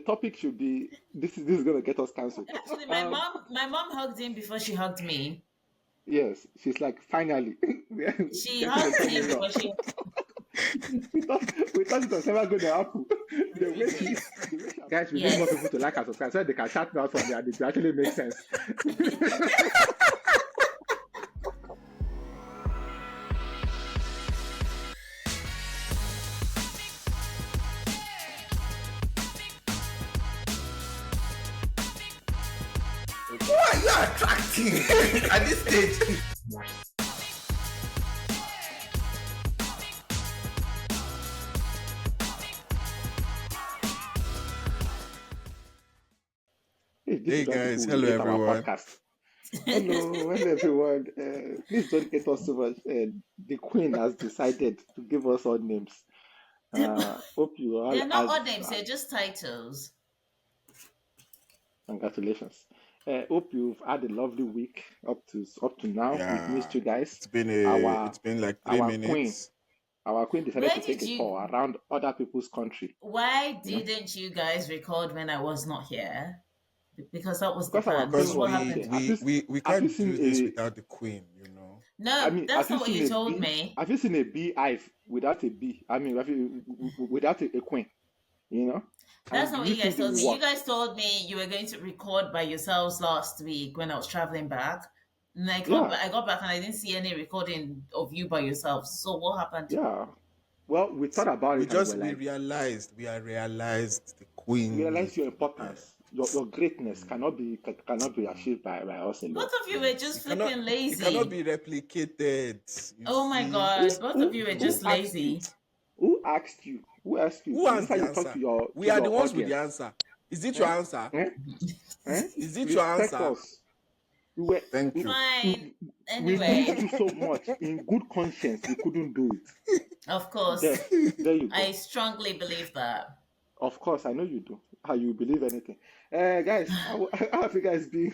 topic should be this is gonna get us cancelled. Actually, my Um, mom my mom hugged him before she hugged me. yes, she's like finally we are She getting a hugged son him in law. before she. We thought it was never going to happen. The way she guys, we need more people Yes. to like and subscribe so they can shout me out from there and it will actually make sense. Who are you attracting at this stage? Hey, this Hey is how guys, people will hello rate our everyone. podcast. Hello everyone. Please don't hate us too much. The Queen has decided to give us all names. Hope you all They're not had odd names, they're just titles. congratulations. Hope you've had a lovely week up to now. We've missed Yeah, you guys. it's Our been like three our queen, minutes. our queen decided Where to take did a tour you around other people's country. why You know, didn't you guys record when I was not here? Because that was the because our plan. queen So Because what was not we happened? there. we we we Have you can't seen do this a without the queen, you know. I No, mean, that's have you not what seen you a told bee? me. Have you seen a beehive without a bee? I mean, without a queen? You know, That's and not do what you you guys think it told will me. You work? guys told me you were going to record by yourselves last week when I was traveling back. And Yeah, I got back and I didn't see any recording of you by yourselves. So what happened? yeah. Well, we thought about We it and just we're we like, realized we are realized the we queen realize needs your to be there. importance, your greatness cannot be Mm, achieved by us Both alone. of you were yes, just flipping it cannot lazy. be replicated. You Oh my see, gosh, Who both of you who were who just asked you? lazy. Who asked you? Who asked you? who Is this has how the you talk to answer? your We to are the your ones with the audience? answer. Is it your Eh? answer? Eh? Eh? Is it your Respect answer? us. We were Thank we, you. Fine. we missed Anyway, you so much. In good conscience, we couldn't do it. of course, There you I go. strongly believe that. Of course, I know you do. How you believe anything. Guys, how have you guys been?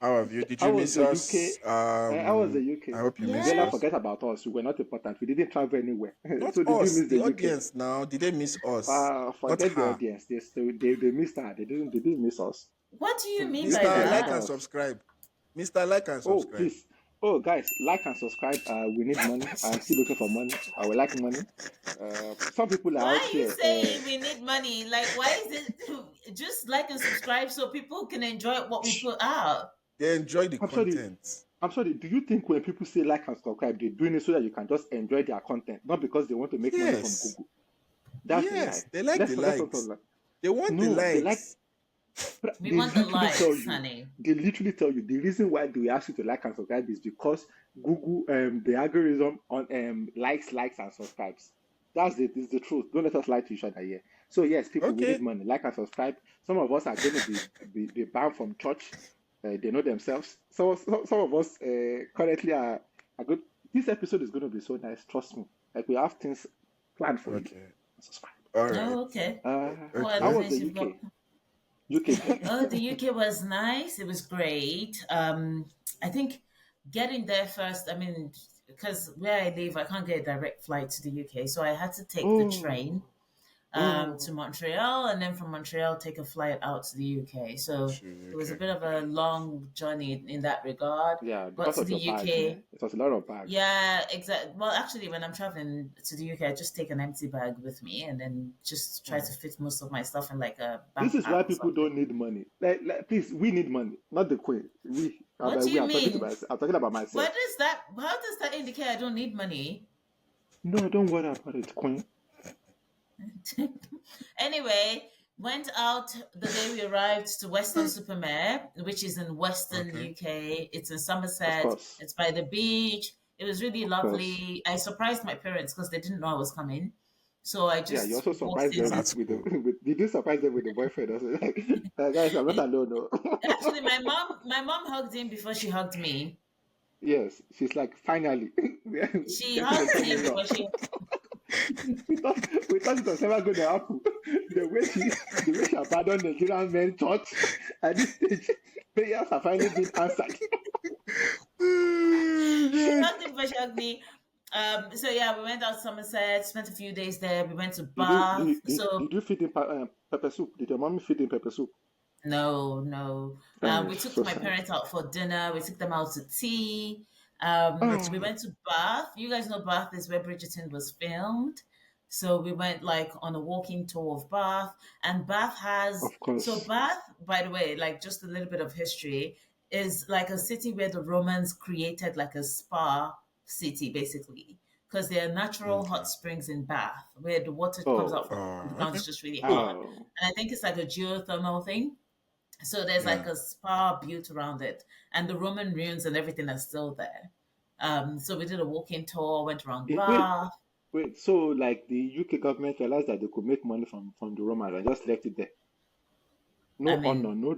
How have you? Did you How was miss the UK? us? How was the I UK? hope you missed Bella, Yeah. us. forget about us. We were not important. We didn't travel anywhere. Not So did you us, miss the the UK? audience now. Did they miss us? Not Forget the her. audience. They missed her. They didn't miss us. What do you mean They by said they Mr. like Like that? and us. subscribe. Mr. Like and Oh, subscribe. please. Oh, guys, like and subscribe. We need money. I'm still looking for money. I would like money. Some people are Why out are you here. saying we need money? Like, why is it just like and subscribe so people can enjoy what we put out? They enjoy the I'm sorry. content. I'm sorry. Do you think when people say like and subscribe, they're doing it so that you can just enjoy their content, not because they want to make money from Yes. Google? That's a Yes. lie. They like the Let's not likes. lie. They want the No, they like. likes. We They want the literally tell likes, you. honey. They literally tell you the reason why they ask you to like and subscribe is because Google, the algorithm on likes and subscribes. Is the truth. Don't let us lie to each other here. So yes, people, we need Okay. money. Like and subscribe. Some of us are going to be banned from church. They know themselves. Some of us currently are good. This episode is going to be so nice. Trust me. Like we have things planned for you. Okay. Subscribe. All right. Oh, okay. What How other Okay. was the things you've got? UK? UK good? Oh, the UK was nice. It was great. I think getting there first, I mean, because where I live, I can't get a direct flight to the UK. So I had to take the train Oh, to oh, Montreal and then from Montreal take a flight out to the UK. So Sure, it was a okay. bit of a long journey in that regard. yeah, Got because to of the your bags, UK. man. It was a lot of bags. Yeah, exactly. Well, actually, when I'm traveling to the UK, I just take an empty bag with me and then just try to Mm. fit most of my stuff in like a This is why backpack or people something. don't need money. Please, we need money, not the queen. What do you I'm talking to mean? myself. I'm talking about What myself. does that? How does that indicate I don't need money? No, don't worry about it, queen. Anyway, went out the day we arrived to Western Supermare, which is in Western Okay. UK. It's in Of Somerset. course, It's by the beach. It was really of course. lovely. I surprised my parents because they didn't know I was coming. So I Yeah, you just also walked surprised them into. That's with the cool. did you surprise them with the boyfriend? Also, like, guys, I'm not alone. No. Actually, my mom hugged him before she hugged me. Yes, she's like finally we are She getting a hugged him son-in-law. before she. We thought it was never going to happen. The way she abandoned the Nigerian men church at this stage, prayers have finally been answered. She hugged him before she hugged me. So yeah, we went out Somerset, spent a few days there. We went to Did you Bath. did you feed him pepper soup? Did your mommy feed him pepper soup? No, no. We took So my sad. parents out for dinner. We took them out to tea. Oh, We went to Bath. You guys know Bath is where Bridgerton was filmed. So we went like on a walking tour of Bath. And Bath has, of so course. Bath, by the way, like just a little bit of history, is like a city where the Romans created like a spa city, basically. Because there are natural hot Okay. springs in Bath where the water comes out Oh, from the Oh, ground okay. is just really hot. oh. And I think it's like a geothermal thing. So there's like Yeah. a spa built around it, and the Roman ruins and everything are still there. So we did a walking tour, went around Wait, Bath. wait. So like the UK government realized that they could make money from the Romans and just left it there. I No honor, mean, no.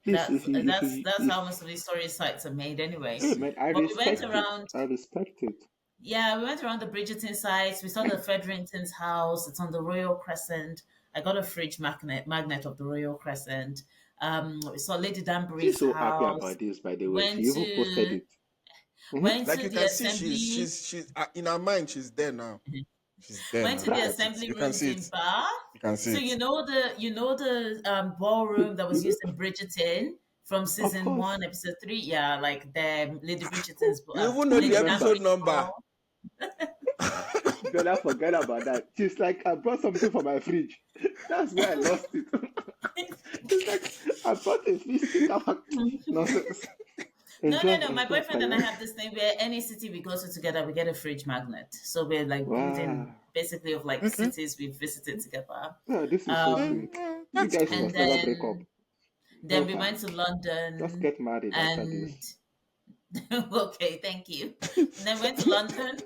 Please, that's if you if that's you that's if how most of these story sites are made anyway. hey man, I But we went respect it. around, I respect it. yeah, we went around the Bridgerton sites. We saw the Federington's house. It's on the Royal Crescent. I got a fridge magnet of the Royal Crescent. We saw Lady She's Danbury's so happy house. about this, by the way. She Went even posted to it. Hmm. went Like to you the can see, assembly. she's in her mind. She's there now. She's there Went now. to the Look That at it. assembly You can rooms see in it. Bath. You can see So it. you know the ballroom that was used in Bridgerton from of season course. one, episode three. Yeah, like the Lady Bridgerton's, You even I know the Lady remember. episode Danbury's number. ball. Bella forget about that. She's like, I brought something for my fridge. That's where I lost it. She's like, I brought a fish sticker. Nonsense. No, no, Enjoy, no. My enjoy, boyfriend and I Kaya. have this thing where any city we go to together, we get a fridge magnet. So we're like building Wow. basically of like Okay. cities we've visited together. Yeah, this is so Um, sweet. You That's guys and must cool. never break up. then we Never. went to Just London get married after this. and okay, thank you. And then went to London.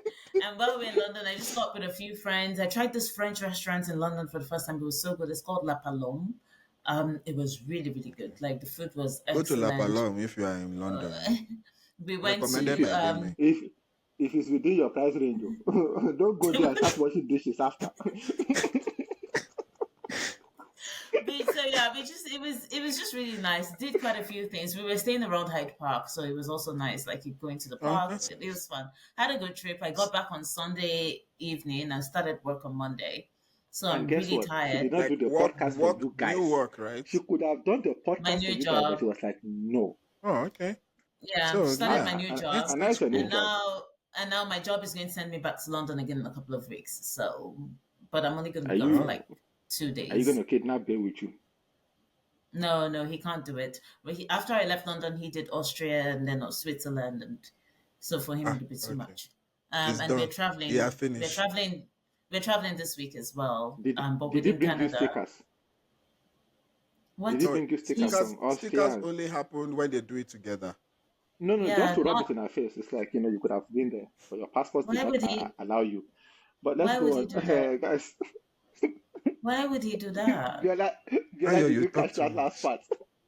And while we were in London, I just stopped with a few friends. I tried this French restaurant in London for the first time. It was so good. It's called La Palome. It was really, really good. Like the food was Go to La excellent. Palom if you are in London. Uh, we went Recommended If to it by Demi. if it's within your price range, oh, don't go there and start washing dishes after. so yeah, it was just really nice. Did quite a few things. We were staying around Hyde Park, so it was also nice. Like you going to the Oh, park, that's it was nice. fun. Had a good trip. I got back on Sunday evening and started work on Monday, so And I'm guess really what? She tired. did not Like do the work, podcast for work, you new guys. work, right? She could have done the My podcast for new you guys, but job, she was like, no. Oh, okay. yeah, So started yeah, my new that's job, And now it's that's a new and cool. job. now my job is going to send me back to London again in a couple of weeks. So, but I'm only going to Are be gone for Oh, you like two are you days. gonna kidnap Bill with you? No, no, he can't do it. But after I left London, he did Austria and then Switzerland, and so for him ah, it'll be too okay. much. It's And we're done. Yeah, traveling. We're finished. traveling. We're traveling this week as well. Did But did he within bring you Canada. stickers? Did What? he No, bring you stickers He's from Austria? stickers only happen when they do it together. No, no, just yeah. to rub it Not. in our face. It's like, you could have been there, but your passport did Why not would he? allow you. But let's Why would go he on, do that? guys. Why would he do that? Viola, Viola, Ayo, did you you talk catch too that last much. part?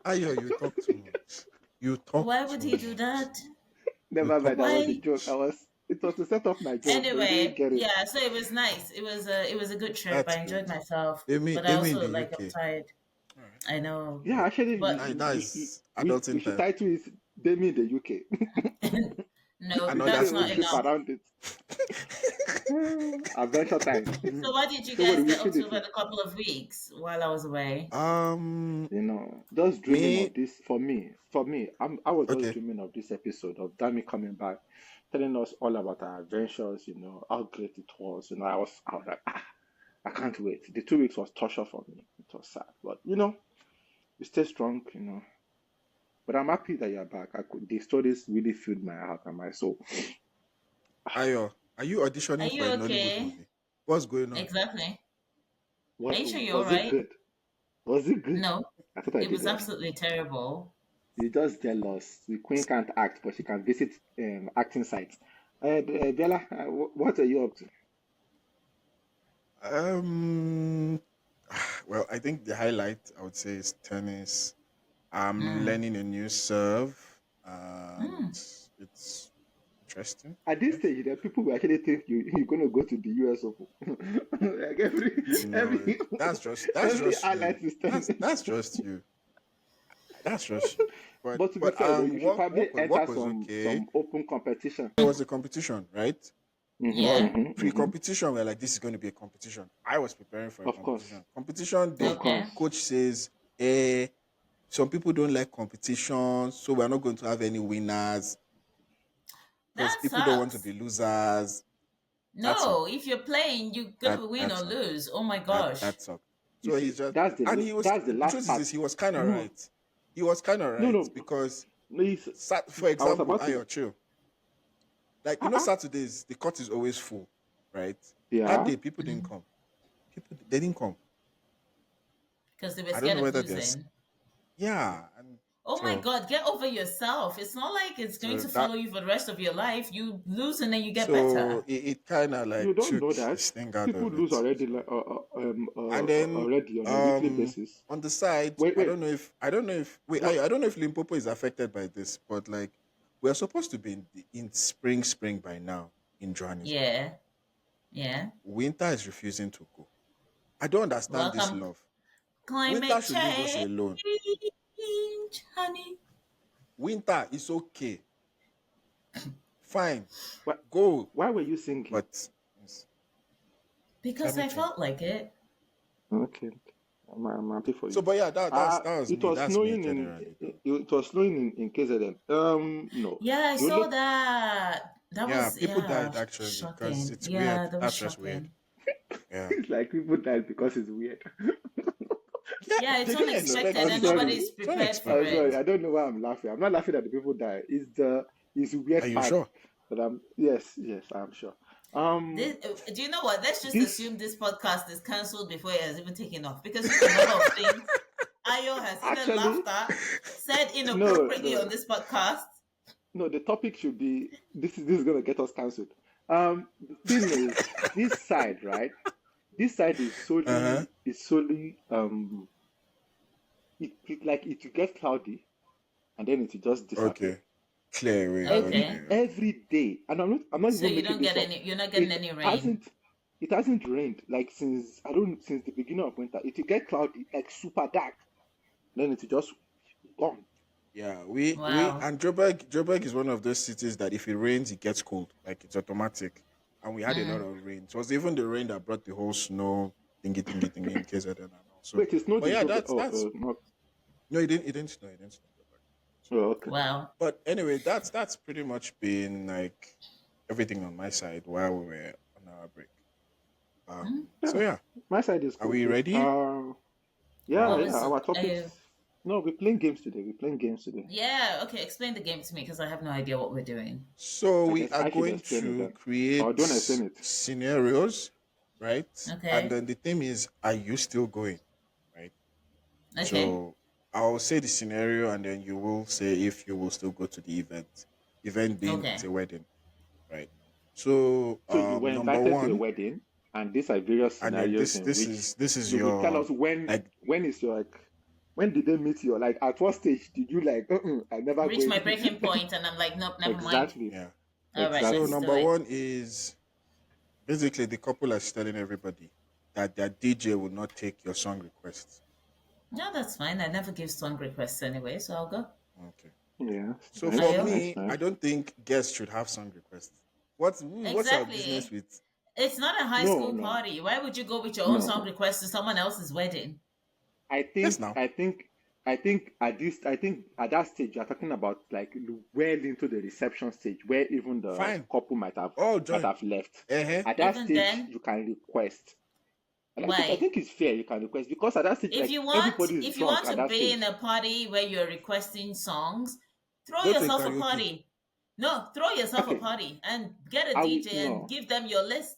Ayo, you talk too much. You talk Why would too he do much. that? You Never mind, talk that too was a Why? joke. much. It was to set off my joke, but you didn't Anyway, get it. yeah. So it was nice. It was a good trip. I That's enjoyed good. myself, Amy, but I Amy in also the like I'm UK. tired. All right. I know, Yeah, actually, but That's we adulting should time. title it Demi in the UK. no, Another that's We not trip phase. enough. around it. Adventure time. So what did you Don't worry, guys we get up feel to it. over the couple of weeks while I was away? Just dreaming Me. of this for me, I was just Okay. dreaming of this episode of Dami coming back, telling us all about our adventures, how great it was. I was like, I can't wait. The 2 weeks was torture for me. It was sad, but we stay strong. But I'm happy that you're back. The stories really filled my heart and my soul. Ayo, are you Are auditioning you for a Nollywood okay? movie? What's going on? Exactly. Are What you sure you're all was it right? good? Was it good? No, I thought I it did was well. absolutely terrible. You just jealous. The queen can't act, but she can visit acting sites. Bella, what are you up to? Um, well, I think the highlight I would say is tennis. I'm Mm. learning a new serve, and Mm. it's interesting, At I this guess. stage, there are people who actually think you're going to go to the US Open. Like No, every that's every just you. highlight is telling. That's just you. That's just you. But to be but fair, though, you should probably work enter was okay. some open competition. There was a competition, right? But Yeah. pre-competition, we're like, this is going to be a competition. I was preparing for a Of course, competition. Competition of day, Okay. course. coach says, some people don't like competition, so we're not going to have any winners because That people don't want to sucks. be losers. That No, sucked. if you're playing, you're gonna That win that or sucked. lose. Oh my That gosh. sucked. You So see, he's just, that's and he was, that's the the last truth is part. this, he was kind of No, right. He was kind of no, right no, because, no. for I was example, about to. Ayo, chill. Like, Ah, ah, Saturdays, the court is always full, right? That yeah. day, people didn't come. They didn't come. Because they were I don't scared know of whether there's, losing. yeah. And Oh my so, God, get over yourself. It's not like it's going so to that, follow you for the rest of your life. You lose and then you get so better. it kind of You like don't took know that the sting out people of lose it. already, So, like, and then, already on a weekly basis. on the side, Wait, wait. I What? don't know if Limpopo is affected by this, but like, we're supposed to be in spring by now in Johannesburg. Yeah. Yeah. Winter is refusing to go. I don't understand this Welcome. love. Winter Climate should leave us change, alone. honey. Winter is okay, fine, Why, go, why were you singing? but it's Because I climate change. felt like it. Okay, I'm happy for So, you. but yeah, that was It me. was That's me snowing generally, though. it was snowing in KZN. No, Yeah, I the saw only that. That Yeah, was, people yeah, died actually because shocking. it's weird. Yeah, that was That's just weird. shocking. Yeah, it's like people died because it's weird. yeah, Yeah, it's they didn't expect unexpected I'm and it. sorry. nobody's It's prepared for I'm unexpected. sorry. it. I don't know why I'm laughing. I'm not laughing at the people die. It's the Are weird you part. sure? But yes, I'm sure. This, do you know what? Let's just This assume this podcast is cancelled before it has even taken off because you know, a lot of things Ayo has even actually laughed at, said no, inappropriately on no, this podcast. no. The topic should be this is gonna get us cancelled. The thing is, this side, right? This side is Uh huh. solely like it will get cloudy and then it will just disappear. Okay. Clear way. Okay. Okay. Every day, and I'm not So even you making don't get this up. any, you're not getting It any rain. hasn't it hasn't rained like since the beginning of winter. It will get cloudy, like super dark, then it will just gone. Yeah. We Wow. and Joburg is one of those cities that if it rains, it gets cold. Like it's automatic. And we had a lot Mm. of rain. So it was even the rain that brought the whole snow thingy in KZN and all. So, Wait, it snowed but in yeah, Joburg. that's Not. no, it didn't snow. It didn't snow. In Joburg. So, Oh, okay. Wow. but anyway, that's pretty much been like everything on my side while we were on our break. Mm. So Yeah, yeah, my side is are cool we too. ready? Yeah, What Wow. yeah. was, Our topics. No, we're playing games today. We're playing games today. yeah, okay, explain the game to me because I have no idea what we're doing. So I we guess are I should going explain it to then. Or do you want to create explain it? scenarios, right? And Okay. then the theme is, are you still going? Right. Okay. So I'll say the scenario, and then you will say if you will still go to the event. Event being it's Okay. a wedding, right? So So you were number invited to a one, wedding, and these are various and then scenarios in which this is you will tell your us when like is your like when did they meet you? Like at what stage did you like? I never go Reach my in. breaking point and I'm like, nope, never mind. Exactly, yeah. All right, So exactly. let's do number it. one is basically the couple is telling everybody that their DJ will not take your song requests. No, that's fine. I never give song requests anyway, so I'll go. Okay. Yeah, So for nice, Ayo. nice, me, I nice. don't think guests should have song requests. What's our business Exactly. with? It's not a high No, school no, party. Why would you go with your own no. song request to someone else's wedding? I Yes, think, now. I think, I think at that stage you're talking about like well into the reception stage where even the Fine. couple All might join. have left. Uh-huh. At that Even stage, then, you can request. And I why? think it's fair you can request because at that stage, If like you want, everybody is if you drunk want at to that be in stage. a party where you're requesting songs, throw Go to a yourself a karaoke. party. No, throw yourself a Okay, party and get a I will DJ and no. give them your list.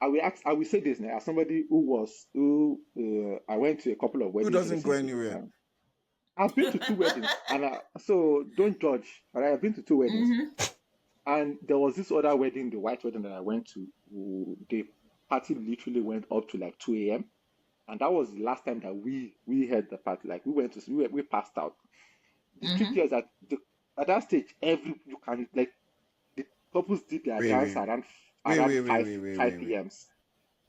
I will say this now as somebody who I went to a couple of Who weddings doesn't go recently. anywhere? I've been to two weddings, and so don't judge. All right, I've been to two weddings, Mm-hmm. and there was this other wedding, the white wedding that I went to. The party literally went up to like 2 a.m. and that was the last time that we had the party. Like we went to we passed out. The trick Mm-hmm. here is that at that stage, you can like the couples did their Wait, dance wait, wait. Wait, around wait, wait, wait, wait, five wait, wait. p.m.s.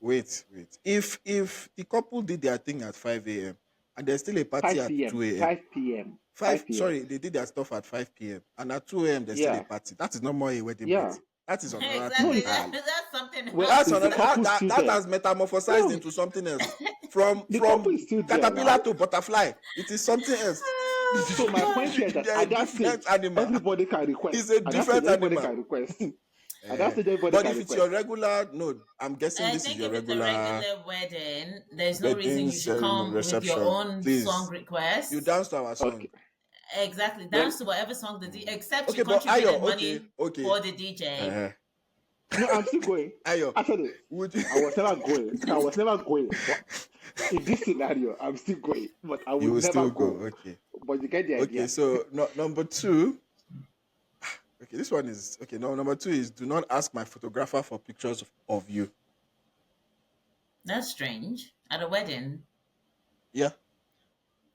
Wait. If the couple did their thing at 5 a.m. and there's still a party 5 at p.m. 2 a.m. 5 p.m. 5 5 p.m. sorry, they did their stuff at 5 p.m. and at 2 a.m. there's still a Yeah, party. That is not more a wedding yeah. party. That is another thing No, Exactly. entirely. That's something well, else. That's the another couple that, still that there. has metamorphosized No, into something else. From the couple is still there, caterpillar right? to butterfly, it is something else. So my point here is that They're a at that stage, different animal. everybody can It's request. a At that stage, different everybody animal. can request. At that Eh, stage, everybody but can if it's your request. regular, no, I'm guessing I this is think your if it's a regular regular wedding, there's no reason wedding you should ceremony come with your reception. own song Please, you request. dance to our song. Okay. Exactly. Well, Dance to whatever song except you Okay, but Ayo, contributed okay, money okay. for the DJ. Uh, no, I'm still going. Ayo, Actually, would you, I was never going. I was never going. But in this scenario, I'm still going. But I you would will never still go? go. Okay, But you get the okay. idea. So no, number two. Okay, this one is okay. No, number two is do not ask my photographer for pictures of you. That's strange. At a wedding. Yeah.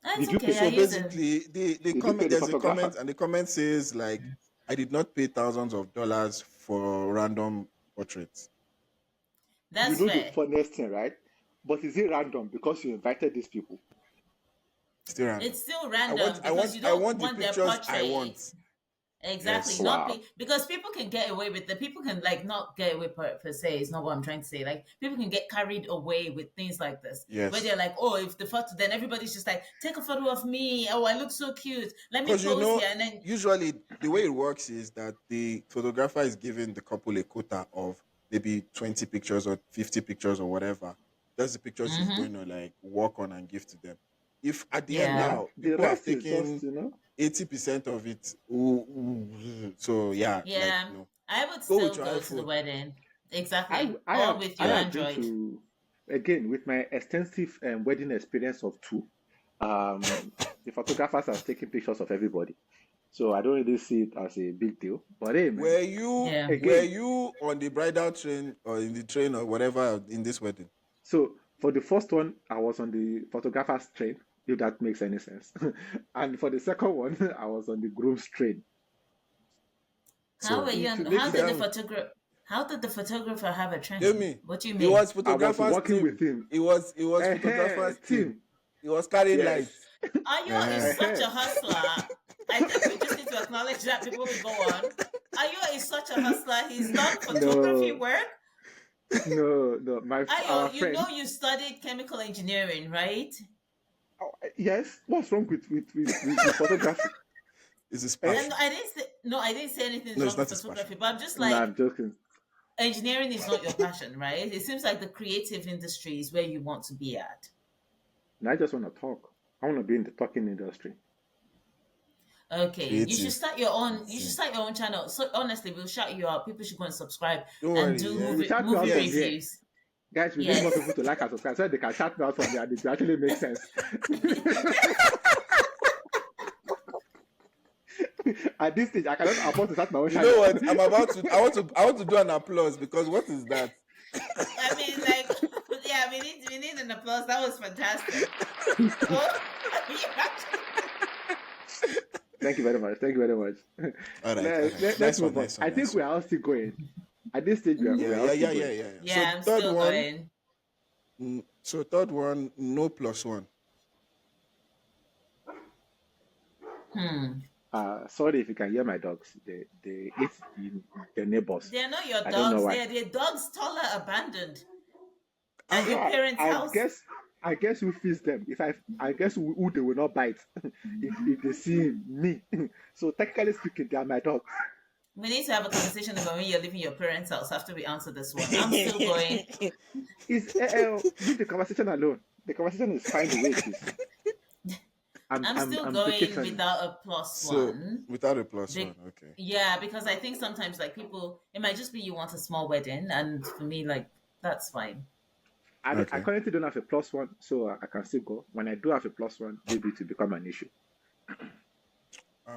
That's Did you okay. pay? I So use it. basically, the Did you pay comment the there's a photographer? comment, and the comment says like, I did not pay thousands of dollars for random portraits. You That's know the fair. funniest thing, right? But is it random because you invited these people? Still random. It's still I want, random I because want, you I don't want the want their pictures I portrait. want. Exactly. Yes. Not Wow. be because people can get away with the people can like not get away per se. It's not what I'm trying to say. Like people can get carried away with things like this, where Yes. they're like, oh, if the photo, then everybody's just like, take a photo of me. Oh, I look so cute. Let me Because you pose know, here, and then usually the way it works is that the photographer is giving the couple a quota of maybe 20 pictures or 50 pictures or whatever. That's the pictures he's going to like work on and give to them. If at the end yeah, Yeah. now The people have rest is taken just, 80% of it, so yeah, like yeah, no, I would go with still your go to the iPhone. wedding. I Exactly, I or have with I your have been Android. to, again, with my extensive wedding experience of two. The photographers have taken pictures of everybody, so I don't really see it as a big deal. But hey, man, Yeah. Were again, you on the bridal train or in the train or whatever in this wedding? so for the first one, I was on the photographer's train, if that makes any sense, and for the second one, I was on the groom's train. How So were you? To make How it, did the tell me, photographer? How did the photographer have a tell train? me, What do you it mean? was I was photographer's working with team. him. It was photographer's team. Team, He was carrying yes. lights. Ayo is Uh-huh. such a hustler. I think we just need to acknowledge that before we go on. Ayo is such a hustler. He's done photography No, work. no. Our Ayo, you friend. know you studied chemical engineering, right? Oh, yes. What's wrong with photography? It's his Eh? And passion. I didn't say no. I didn't say anything is No, wrong it's with not his passion. photography, but I'm just No, like I'm joking. engineering is not your passion, right? It seems like the creative industry is where you want to be at. And I just want to talk. I want to be in the talking industry. Okay, you should Creative. start your own. You should Insane. start your own channel. So honestly, we'll shout you out. People should go and subscribe Don't and worry. do You Yeah. will shout me out movie from Yes. here. reviews. Guys, we need more Yes. people to like and subscribe so they can shout me out from here and it will actually make sense. At this stage, I cannot afford to start my own You know channel. what? I'm about to. I want to do an applause because what is that? I mean, like, yeah, we need an applause. That was fantastic. Oh, Thank you very much. Thank you very much. All right. All right. Let's Nice one. move on. Nice one. I think Nice we one. are all still going. At this stage, we Mhm. are all still going. Yeah. yeah, So I'm third still one. going. So third one, no plus one. Sorry if you can hear my dogs. They eat the neighbors. They're not your I don't know dogs. why. They're the dogs taller abandoned Ah, at your parents' I house. guess who feeds them. If I guess who they will not bite if they see me. So technically speaking, they are my dogs. We need to have a conversation about when you're leaving your parents' house after we answer this one. I'm still going. Leave the conversation alone. The conversation is fine the way it is. I'm still I'm going vacationing. without a plus So one. without a plus Be- one, okay. yeah, because I think sometimes like people, it might just be you want a small wedding, and for me, like that's fine. I Okay. currently don't have a plus one, so I can still go. When I do have a plus one, maybe it will become an issue.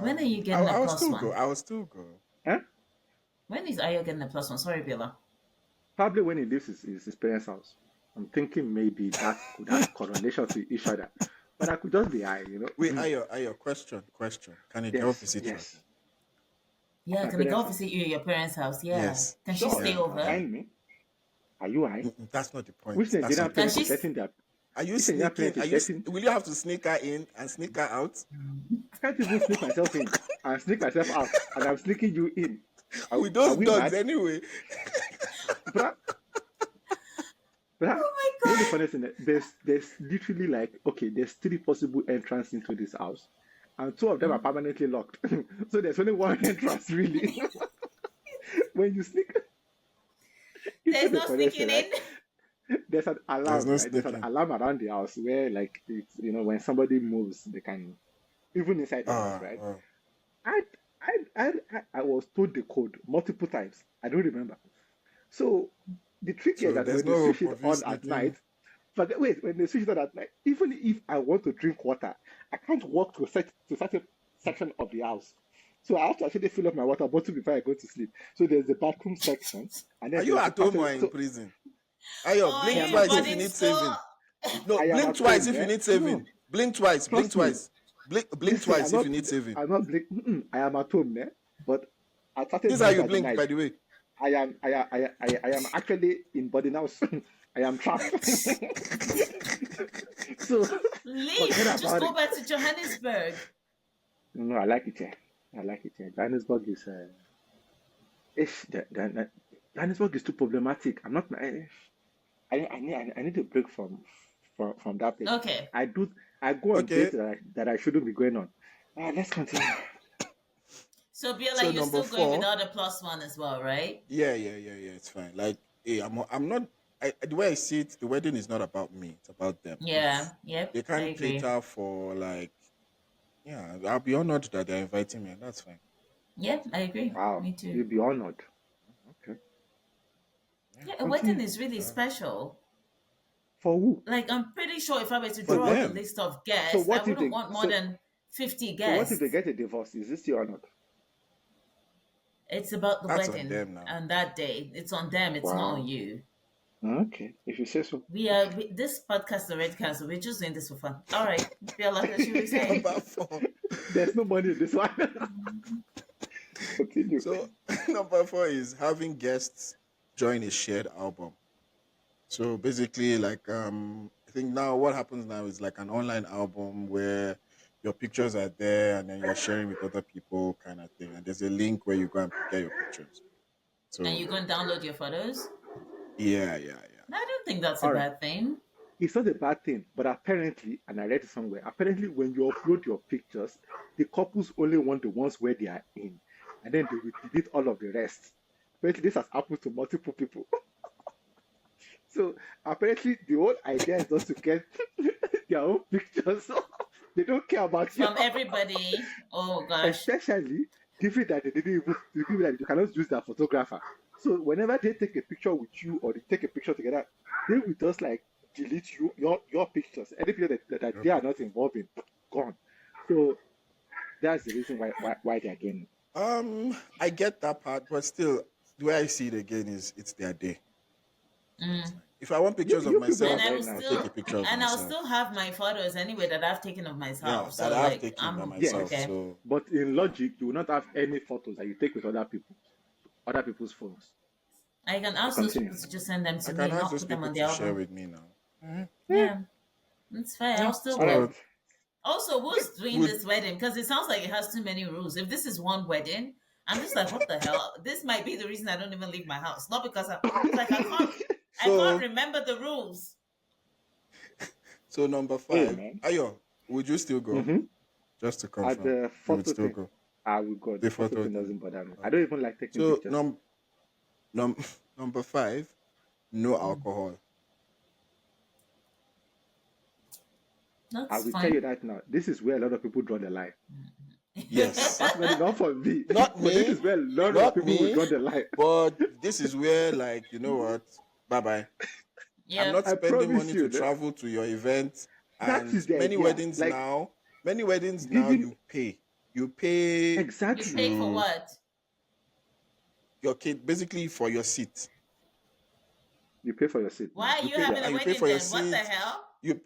When are you getting a I'll plus still one? go. I will still go. Huh? When is Ayo getting a plus one? Sorry, Bella. Probably when he leaves his parents' house. I'm thinking maybe that could have correlation to each other. But I could just be high, you know. Wait, Ayo, question. Can a girl Yes, visit you? yes. Yeah, My can I go parents' visit you at your parents' house? Yeah. Yes. Can she Sure. stay over? Find me. Are you high? That's not the point. Which That's Nigerian not the Can parents she? is letting their Are you If your sneaking? parent is getting, Will you have to sneak her in and sneak her out? I can't even sneak myself in and sneak myself out, and I'm sneaking you in. With Are those we dogs mad? anyway. But Oh my you know the god. funny thing, there's literally like, okay, there's three possible entrances into this house, and two of them are permanently locked. So there's only one entrance really. When you sneak into There's the no forest, sneaking right? in. There's an There's alarm, no right? There's an sneaking. alarm around the house where like it's, when somebody moves, they can, even inside the house, right? Ah, I I was told the code multiple times. I don't remember. So the trick here is so that there's when they no switch hope it of you on at sneaking. night, but wait, when they switch it on at night, even if I want to drink water, I can't walk to such a section of the house. So I have to actually fill up my water bottle before I go to sleep. So there's the bathroom section, and Are then you there's the at home person. or in So prison? Ayo, Oh, I blink am you in at twice if home. you boarding need school? saving. No, I am blink at twice home, if you man. need No, saving. Blink twice. Blink trust me. twice. Blink Listen, twice if you need saving. I'm not blink. I am at home, man. But at certain This is how times you at the blink, night, by the way. I am actually in boarding house. I am trapped. So forget Leave. Just about go it. back to Johannesburg. No, I like it here. I like it here. Johannesburg is Johannesburg is too problematic. I'm not. I need a break from that place. Okay. I do. I go on dates Okay. that I shouldn't be going on. Let's continue. So So Biola, you're number still going four. without a plus one as well, right? Yeah. It's fine. Like, hey, I'm not. The way I see it, the wedding is not about me. It's about them. If Yeah. Yep. they I can't agree. cater for like, yeah, I'll be honored that they're inviting me, and that's fine. Yep. I agree. Wow, Me too. you'll be honored. Okay, Yeah. Yeah. A wedding continue. is really Uh, special. For who? Like, I'm pretty sure if I were to for draw up a What? them, list of So guests, I what if wouldn't they? want more than 50 So what if they guests. get a divorce? Is this still honored? It's about the that's on wedding them now. and that day. It's on them. It's not on Wow. you. Okay, if you say so. This podcast is already cancelled. We're just doing this for fun. All right, Biola, what should we say? Number four. There's no money in this one. Continue. So number four is having guests join a shared album. So basically, like I think now what happens now is like an online album where your pictures are there and then you're sharing with other people, kind of thing. And there's a link where you go and get your pictures. And So you can download your photos? yeah. I don't think that's a All right. bad thing. It's not a bad thing, but apparently, and I read it somewhere, apparently when you upload your pictures, the couples only want the ones where they are in, and then they will delete all of the rest. Apparently, this has happened to multiple people. So apparently, the whole idea is just to get their own pictures. They don't care about you, From everybody. Oh gosh. especially given that they didn't even given that you cannot use their photographer. So whenever they take a picture with you or they take a picture together, they will just like delete your pictures. Any picture that they are not involved in, gone. So that's the reason why they are doing it. I get that part, but still, the way I see it again is it's their day. It's Mm. fine. If I want You pictures of you people are And myself, I very will nice. I'll take still a picture of and I'll myself. still have my photos anyway that I've taken of Yeah, myself. that So I've like taken by I'm myself. Yes, okay. So but in logic, you will not have any photos that you take with other people's phones. I can But ask those continue. people to just send them I to can me, ask not those put them people on the to share album. with me now. Yeah, Yeah, that's fair. Yeah, I'll it's still all right. go. cool. Also, who's doing Would this wedding? Because it sounds like it has too many rules. If this is one wedding, I'm just like, what the hell? This might be the reason I don't even leave my house. Not because it's like I can't so remember the rules. so number Hey five, man. Ayo, would you still go? Mm-hmm. Just to At confirm, the you would photo still thing, go. I will go. The The photo photo thing thing. doesn't bother me. I don't Okay. even like taking So pictures. num number five, no Mm, alcohol. I that's will tell you fine. that now. This is where a lot of people draw the line. Yes. Personally, not for me, Not but this me, is where a lot of not people will me, draw the line. but this is where, like, you know what? Bye bye. I'm Yeah. not I spending promise money you to that travel to your event. that And is the idea. Like many weddings now, giving you pay You exactly. pay for to what? your kid, basically for your seat. You pay for your seat now. Why are You you pay having that. a And you pay wedding for your then? What the seat. hell? You,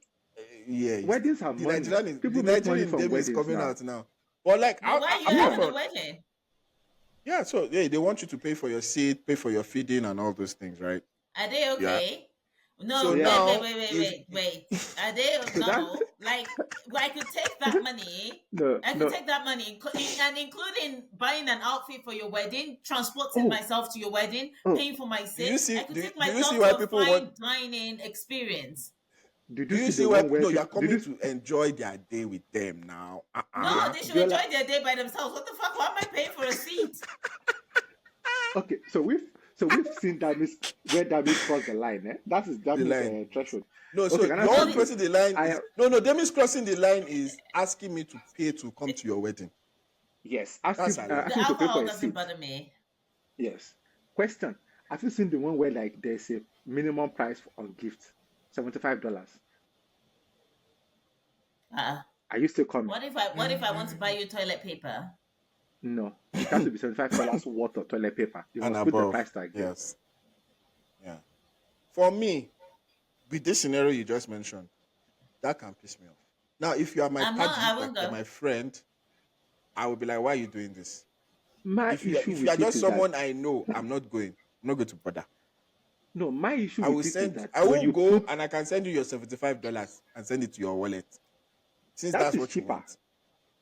yeah, Weddings are money. The People make money Nigerian in from them is weddings coming now. out now. But like, But why are you apart Yeah, having a from wedding? yeah, so yeah, they want you to pay for your seat, pay for your feeding, and all those things, right? Are they Yeah, okay? No, So Yeah. now, wait. Are they So that no? Like, I could take that money. no I could no. take that money, and including buying an outfit for your wedding, transporting Oh myself to your wedding, oh. paying for my do you sit. see I could take do you see myself why to a people want? fine dining experience. Did Do you you see see the why? one where No, you're people? Did coming you to enjoy their day with them now. No, they should Viola? enjoy their day by themselves. What the fuck? Why am I paying for a seat? Okay, so we've seen damage where damage crossed the line. That is The damage line. threshold. No, Okay, so can I ask your you No, own this? crossing the line I is no. Them is crossing the line is asking me to pay to come to your wedding. yes, That's a lie. the asking you to pay for alcohol a doesn't seat. bother me. Yes. Question: have you seen the one where like there's a minimum price on gift, $75? Uh, Are you still coming? what if I want to buy you toilet paper? No, it has to be $75 worth of toilet paper. You And must put the above. price tag there. Yes. Yeah. For me, with this scenario you just mentioned, that can piss me off. Now, if you are my I'm not. paddy, I like won't you're go. my friend, I will be like, why are you doing this? My If you issue if you are with it just is that someone I know, I'm not going. I'm not going to bother. no, my issue I will with it is send. that I when will you go put and I can send you your $75 and send it to your wallet, since that that's is what you cheaper. want.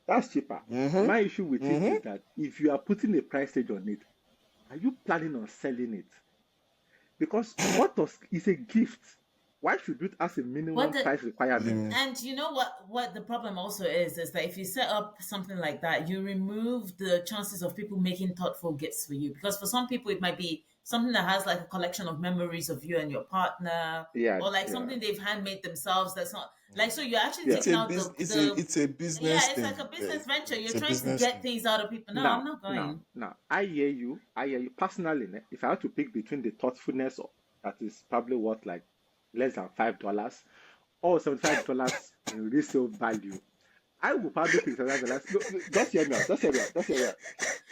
That's cheaper. Mm-hmm. My issue with it Mm-hmm. is that if you are putting a price tag on it, are you planning on selling it? Because what does is a gift? Why should it as a What minimum the price requirement? And you know what the problem also is that if you set up something like that, you remove the chances of people making thoughtful gifts for you. Because for some people it might be something that has like a collection of memories of you and your partner, Yeah, or like yeah, something they've handmade themselves that's not like, so you're actually yeah. It's taking a out business. the It's a yeah, business it's like thing. a business venture. You're It's a trying to business get thing. things out of people. No, I'm Now, not now, going. now, I hear you. I hear you personally. If I had to pick between the thoughtfulness that is probably worth like less than $5 or $75 in resale value, I would probably pick $75. No, no, just hear me out. Just hear me out. Just hear me out.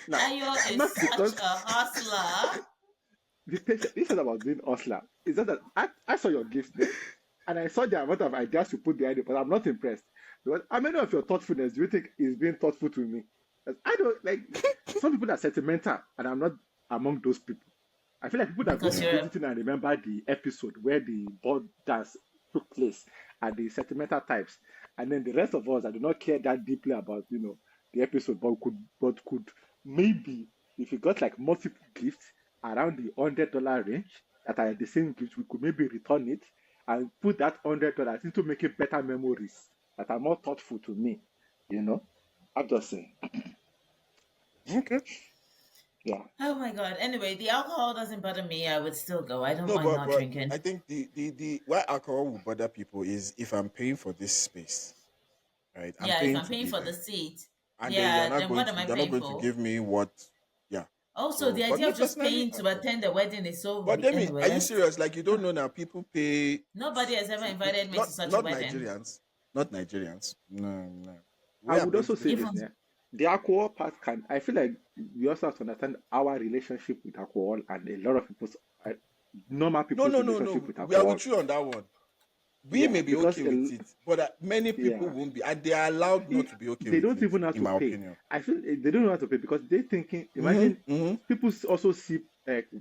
Now, Ayo is not such because a hustler. the patient, this is about doing hustler. It's just that I saw your gift there and I saw the amount of ideas you put behind it, but I'm not impressed. Because how many of your thoughtfulness do you think is being thoughtful to me? 'Cause I don't like some people are sentimental, and I'm not among those people. I feel like people that go Because to you're visiting and remember the episode where the board dance took place are the sentimental types, and then the rest of us I do not care that deeply about the episode, but could maybe if you got like multiple gifts around the $100 range that are the same gift, we could maybe return it and put that $100 into making better memories that are more thoughtful to me. You know, I'm just saying, Okay. yeah. oh my god. Anyway, the alcohol doesn't bother me. I would still go. I don't No, mind but not but drinking. I think the why alcohol will bother people is if I'm paying for this space, right? I'm Yeah, if paying I'm to paying be for the there, seat, and then yeah, then what am I you're not paying going to for? give me what, yeah. Also, So, the but idea me of just personally, paying I to don't. attend the wedding is But Demi, anyway. are you Let's. serious? Like you don't know now? People pay. Nobody has ever invited me to such a Not wedding. Nigerians, not Nigerians. No, no. I We are would paying also to be say there. this, Even yeah. The alcohol part can, I feel like we also have to understand our relationship with alcohol and a lot of uh, normal No, people's no, no, relationship no. with We are alcohol. with you on that one. We Yeah, may be because okay with it, but many people yeah, won't be, and they are allowed not it, to be okay they with don't it, even have in to my pay. opinion. I feel they don't know how to pay because they're thinking, imagine Mm-hmm. Mm-hmm. people also see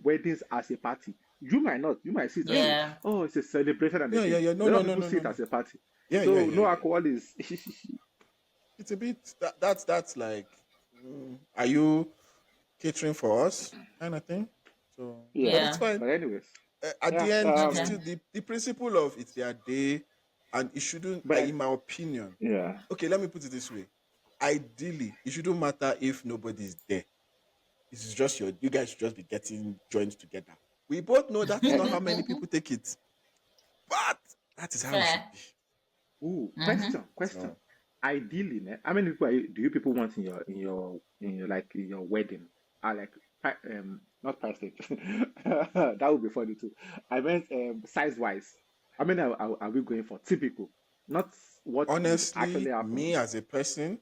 weddings as a party. You might not, you might see it as yeah. it's a celebration and a Yeah, yeah, thing. yeah. A No, lot no, of no, people no, see no, it no. as a party. Yeah, yeah, So yeah, no yeah. alcohol is It's a bit that's like, are you catering for us kind of thing? So, but yeah. it's Yeah. fine. But anyways, At yeah. the end, it's Okay. still the principle of it's their day, and it shouldn't, But in my opinion. yeah. Okay, let me put it this way. Ideally, it shouldn't matter if nobody's there. It's just you guys should just be getting joined together. We both know that is not how many people take it, but that is how it should Fair. be. Ooh, Mm-hmm. question. So Ideally, how many people do you people want in your wedding? I like not perfect. That would be funny too. I meant size wise. How many are we going for? Typical, not what would actually honestly, happen. me as a person,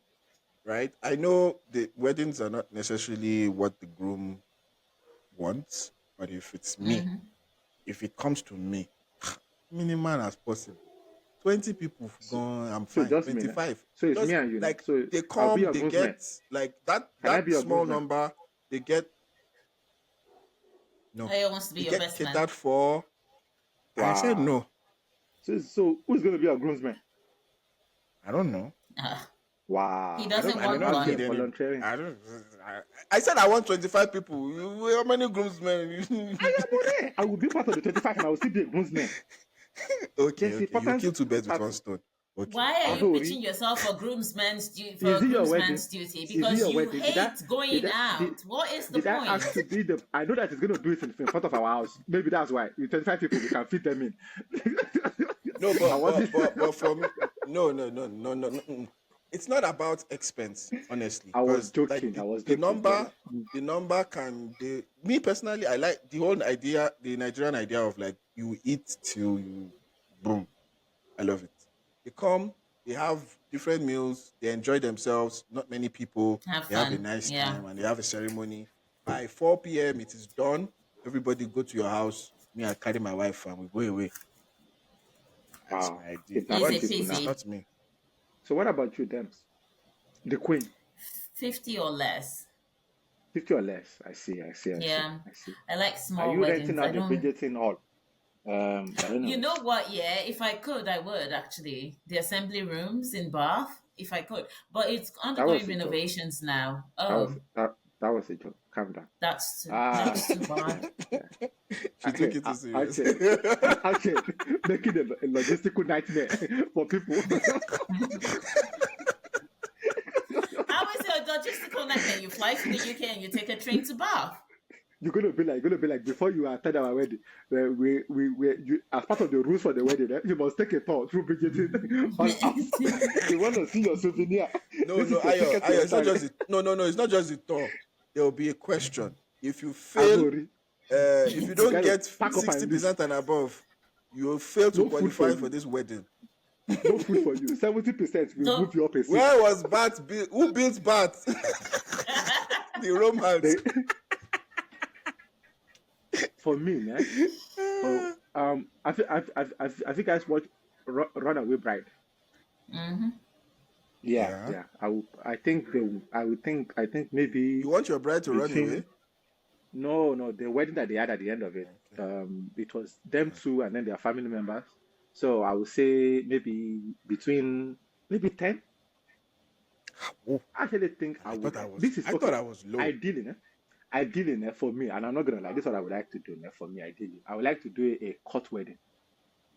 right? I know the weddings are not necessarily what the groom wants, but if it's me, Mm-hmm. if it comes to me, minimal as possible. 20 people have So, gone, I'm so fine. just me now. 25. So it's me Just and you now. like So they I'll be come, your they groomsman. get like that Can I be your small groomsman? number, they get no, Ayo wants to be they your get best man. catered for. I said Wow. no. So who's going to be a groomsman? I don't know. Uh, Wow. he I don't. doesn't I may want not Out one. here need any. volunteering. I don't. I said I want 25 people. How many groomsmen? I am already. I will be part of the 25 and I will still be a groomsman. Okay. There's You important kill two birds with one party. stone. Okay. Why are you Ahori. pitching yourself for groomsman's Is it your wedding? groomsman's duty? Is it Because your you wedding? hate Did going I, did, out. What is the did I ask point? to be the? I know that it's going to do it in front of our house. Maybe that's why. With 25 people, we can fit them in. No, I want it. but for me, no. It's not about expense, honestly, I was because like joking. I was the joking, brother. number can the me personally, I like the whole idea, the Nigerian idea of like you eat till you boom. I love it. They come, they have different meals, they enjoy themselves. Not many people, Have they have a fun. nice Yeah. time, and they have a ceremony. By 4 p.m., it is done. Everybody go to your house. Me, I carry my wife, and we go away. That's Wow, my idea. it's that Easy But simple now. it's peasy. not me. So what about you, Dems? The Queen, 50 or less. 50 or less. I see. Yeah. I see. I like Are small you renting weddings. I out the don't. Bridgerton hall? I don't You know. know what? Yeah, if I could, I would actually. The assembly rooms in Bath, if I could. But it's That was undergoing a joke. renovations now. That was Oh, that was a joke. Calm down. that's too Yeah, bad. yeah. She took it too serious. Actually, making a logistical nightmare for people. How is it a logistical nightmare? You fly to the UK and you take a train to Bath. You're gonna be like before you attend our wedding. As part of the rules for the wedding, you must take a tour through Bridgerton on us. They want to see your souvenir. No, This no, is your ticket to Ayo, it's not enter. just no, it's not just the tour. There will be a question. If you fail, Agori, if you you don't gotta get pack up and leave. 60% and above, you will fail to No food for qualify for you. this wedding. No food for you. 70% will No. move you up a seat. Where was Bat? Who built Bat? The Romans. They, for me, man. I think guys watch Runaway Bride. Hmm. Yeah. I think I think maybe You want your bride to run between away? no, the wedding that they had at the end of it. Okay. It was them two and then their family members. So I would say maybe between maybe 10. Oh, I actually think I I would. thought I was. This is I okay. thought I was low. Ideally, for me, and I'm not gonna lie, this is what I would like to do. For me, ideally, I would like to do a court wedding,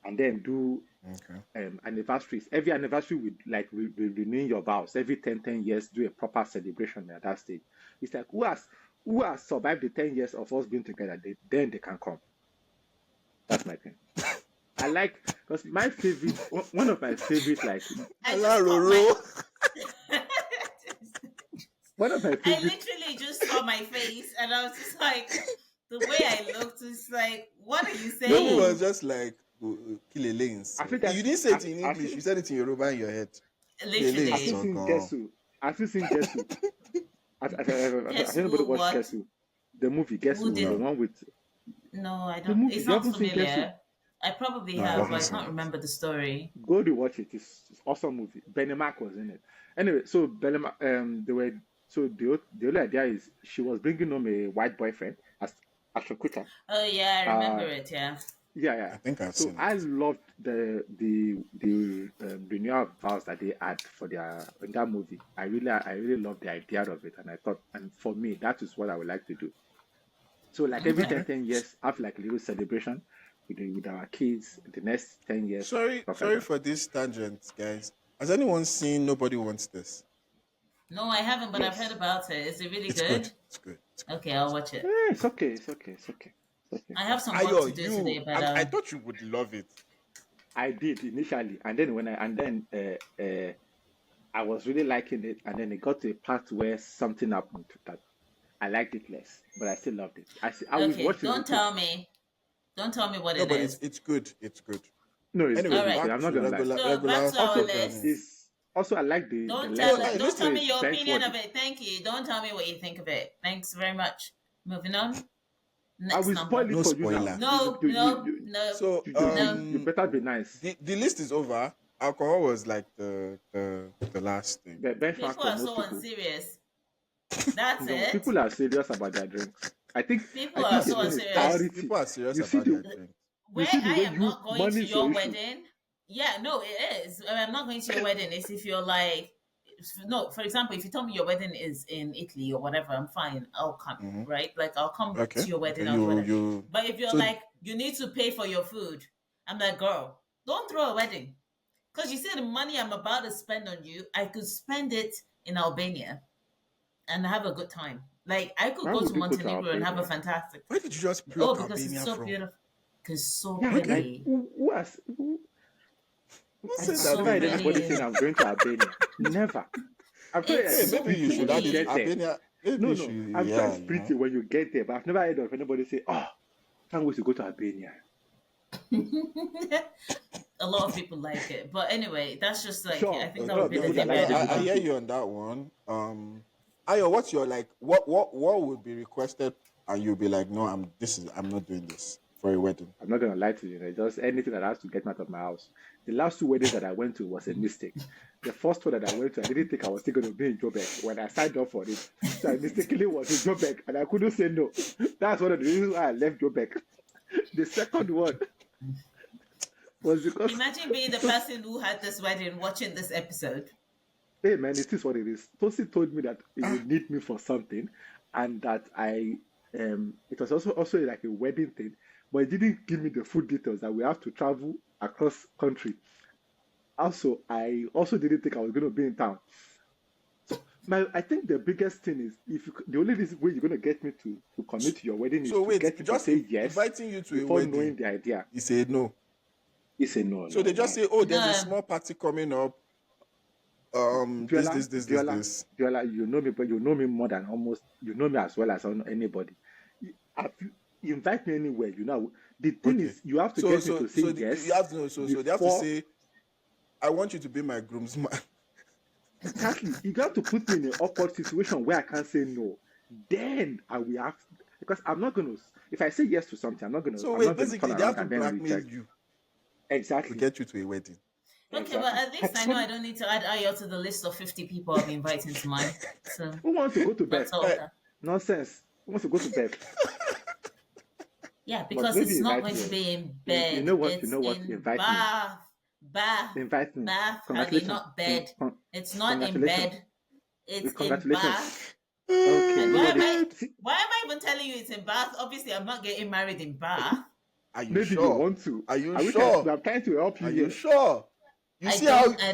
and then do Okay. anniversaries. Every anniversary with like renewing your vows. Every 10 years, do a proper celebration at that stage. It's like who has survived the 10 years of us being together. Then they can come. That's my thing. I like because my favorite, one of my favorite, like I just Hello, got Roro. one of my I favorite. literally just saw my face and I was just like, the way I looked was like, what are you No, it was saying? just like Kile Lanes. I think You didn't say it in English. You said it in Yoruba in your head. I've Literally. still seen Gesu. Has anybody Who, watched what? Gesu? The movie Gesu, Who the did? one with No, I the don't. movie. It You haven't sounds seen Gesu? familiar. I probably No, I have, haven't but I seen can't it. remember the story. Go to watch it. It's awesome movie. Benemark was in it. Anyway, so Benemark, they were so the only idea is she was bringing home a white boyfriend as Ashokutta. Oh yeah, I remember it. Yeah. Yeah. I think I've So seen I it. loved the renewal of vows that they had for their in that movie. I really loved the idea of it, and I thought, and for me, that is what I would like to do. So like every Okay. 10 years, have like a little celebration with our kids. The next 10 years, Sorry stuff like that. for this tangent, guys. Has anyone seen Nobody Wants This? No, I haven't, but I've Yes. heard about it. Is it really It's good? good. It's good. It's good. Okay, I'll watch it. Yeah, it's okay. I have some work Ayo, to do today, but I thought you would love it. I did initially, and then I was really liking it, and then it got to a part where something happened that I liked it less, but I still loved it. I was okay. watching Don't it. tell me. Don't tell me what No, it but is. it's good. It's good. No, it's Anyway, All good. right. I'm back not to gonna lie. So back to our Also, list. is also I like the Don't length. tell. hey, Don't tell me your Thanks opinion for of it. Thank you. Don't tell me what you think of it. Thanks very much. Moving on. I Next will spoil number. it No for you now. spoiler. No, no, no. So No. You better be nice. the list is over. Alcohol was like the last thing. The benchmark People for are most so people. unserious. That's No, it. people are serious about their drinks. I think People are so the thing is unserious. priority. People are serious You see about their the drink. You where see the I way am you not going money to is your your issue. wedding. Yeah, no, it is. I'm not going to your wedding. Is if you're like, no, for example, if you tell me your wedding is in Italy or whatever, I'm fine. I'll come, Mm-hmm. right? Like I'll come Okay. to your Okay. wedding or whatever. You. But if you're So like, you need to pay for your food, I'm like, girl, don't throw a wedding. Because you see the money I'm about to spend on you, I could spend it in Albania and have a good time. Like I could Why go to would you go to Montenegro and have a Albania? fantastic. where did you just Oh, pluck because it's Albania so from? beautiful. Because it's so Yeah, like pretty. who has who, Who I've, said It's I've so never heard Albania? anybody pretty. saying I'm going to Albania. Never. I've heard It's like Hey, it's so maybe you pretty should when add you it. get there. pretty. Albania. Maybe No, you no. should. I'm sure Yeah, it's you pretty know. when you get there, but I've never heard of anybody say, "Oh, can't wait to go to Albania." A lot of people like it. But anyway, that's just like I Sure, think there's a that lot would of be the people that thing Definitely, like where the I I'll hear beautiful. you on that one. Ayo, what's your like? What would be requested, and you'll be like, no, I'm not doing this for a wedding. I'm not gonna lie to you. Just anything that has to get me out of my house. The last two weddings that I went to was a mistake. The first one that I went to, I didn't think I was still going to be in Jobek when I signed up for it. So I mistakenly was in Jobek, and I couldn't say no. That's one of the reasons why I left Jobek. The second one was because imagine being the person who had this wedding watching this episode. hey man, it is what it is. Tosi told me that he Ah, would need me for something, and that it was also like a wedding thing, but he didn't give me the full details that we have to travel across country. Also, I also didn't think I was going to be in town. So I think the biggest thing is if you, the only reason way you're going to get me to commit to your wedding is so to wait, get me to just say yes inviting you to a before knowing wedding, the idea. you say no. He said no, So they no, just no. say, oh, there's a No, small party coming up. This, Viola, this, this, this, Viola, this. Viola, you know me, but you know me more than almost, you know me as well as anybody. Have you invite me anywhere, you know. The thing Okay. is, you have to So, get me so, to say so you yes have to know. So they have to before. say, I want you to be my groomsman. Exactly. You got to put me in an awkward situation where I can't say no. Then I will have because I'm not gonna. If I say yes to something, So I'm wait, not gonna turn basically they have around to and then blackmail reject. you to Exactly. get you to a wedding. okay, but Exactly. at least I know I don't need to add Ayo to the list of 50 people I'll be inviting to mine. So Who wants to go to that's bed? all Eh, that. Nonsense. Who wants to go to bed? Yeah, But because maybe it's not invite going to me. be in You bed. know what? You It's know what? in Invite me. bath, Invite me. honey, Congratulations. not bed. It's not in Congratulations. bed. It's in Congratulations. bath. Okay. And oh You why know am this. I? God. See, Why am I even telling you it's in bath? Obviously, I'm not getting married in bath. Are you maybe you sure? want to. Are you I wish I. sure? I'm trying to help you Are you here. sure? You I see how don't. I,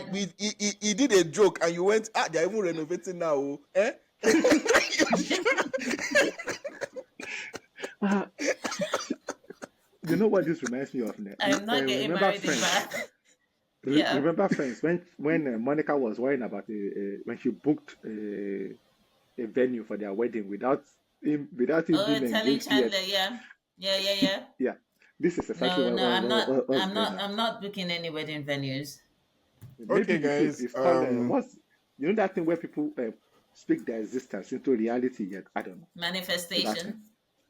he did a joke and you went, they're even renovating now. Oh, eh? Ah, you know what this reminds me of? Ne? I'm not getting Remember married in Friends? bath. Yeah. Remember Friends when Monica was worrying about when she booked a venue for their wedding without him Oh, being telling engaged yet. Chandler. Yeah. Yeah. Yeah. Yeah. Yeah, this is exactly No, no, I'm not. what's I'm going not. on. I'm not booking any wedding venues. Maybe Okay, you should. guys. It's called what's you know that thing where people speak their existence into reality yet. I don't know. So that thing. Manifestation.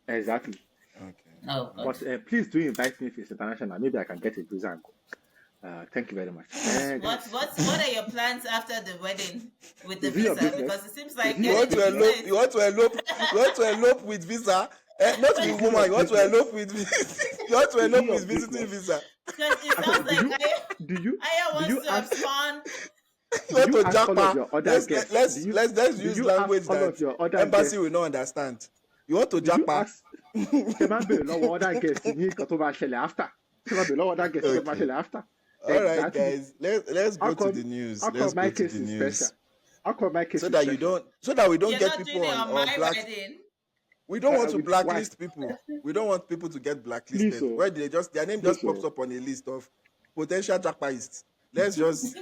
Exactly. Okay. Oh God. But please do invite me if it's international. Maybe I can get a visa and go. Thank you very much. Guys, What are your plans after the wedding with the is it your visa? business? Because it seems Is like it You your want getting to the business? visa elope? is You want to elope with visa? Not because with Is it woman. your You want to business? elope with you want to Is it elope your with visiting business? visa. it I sounds said, like Aya do wants you to ask abscond. You do want you to ask all of japa? your other guests? Let's Do use you ask language all of that your other embassy will guests? not understand. You want to Do you japa? ask? Ṣé máa ń bèrè lọ́wọ́ other guests ní nǹkan tó bá ṣẹlẹ̀ after? Ṣé máa ń bèrè lọ́wọ́ other guests nǹkan tó bá Okay. ṣẹlẹ̀ after? All right, Exactly. guys. Let's How go to the come? news. How Let's come go my to case the is special? news How come my case so is that special? we don't You're get not people doing it on on my black. wedding. We don't want to With why? blacklist people. We don't want people to get Please, blacklisted. so Where their name please, just pops so up on a list of potential jackpists. Let's just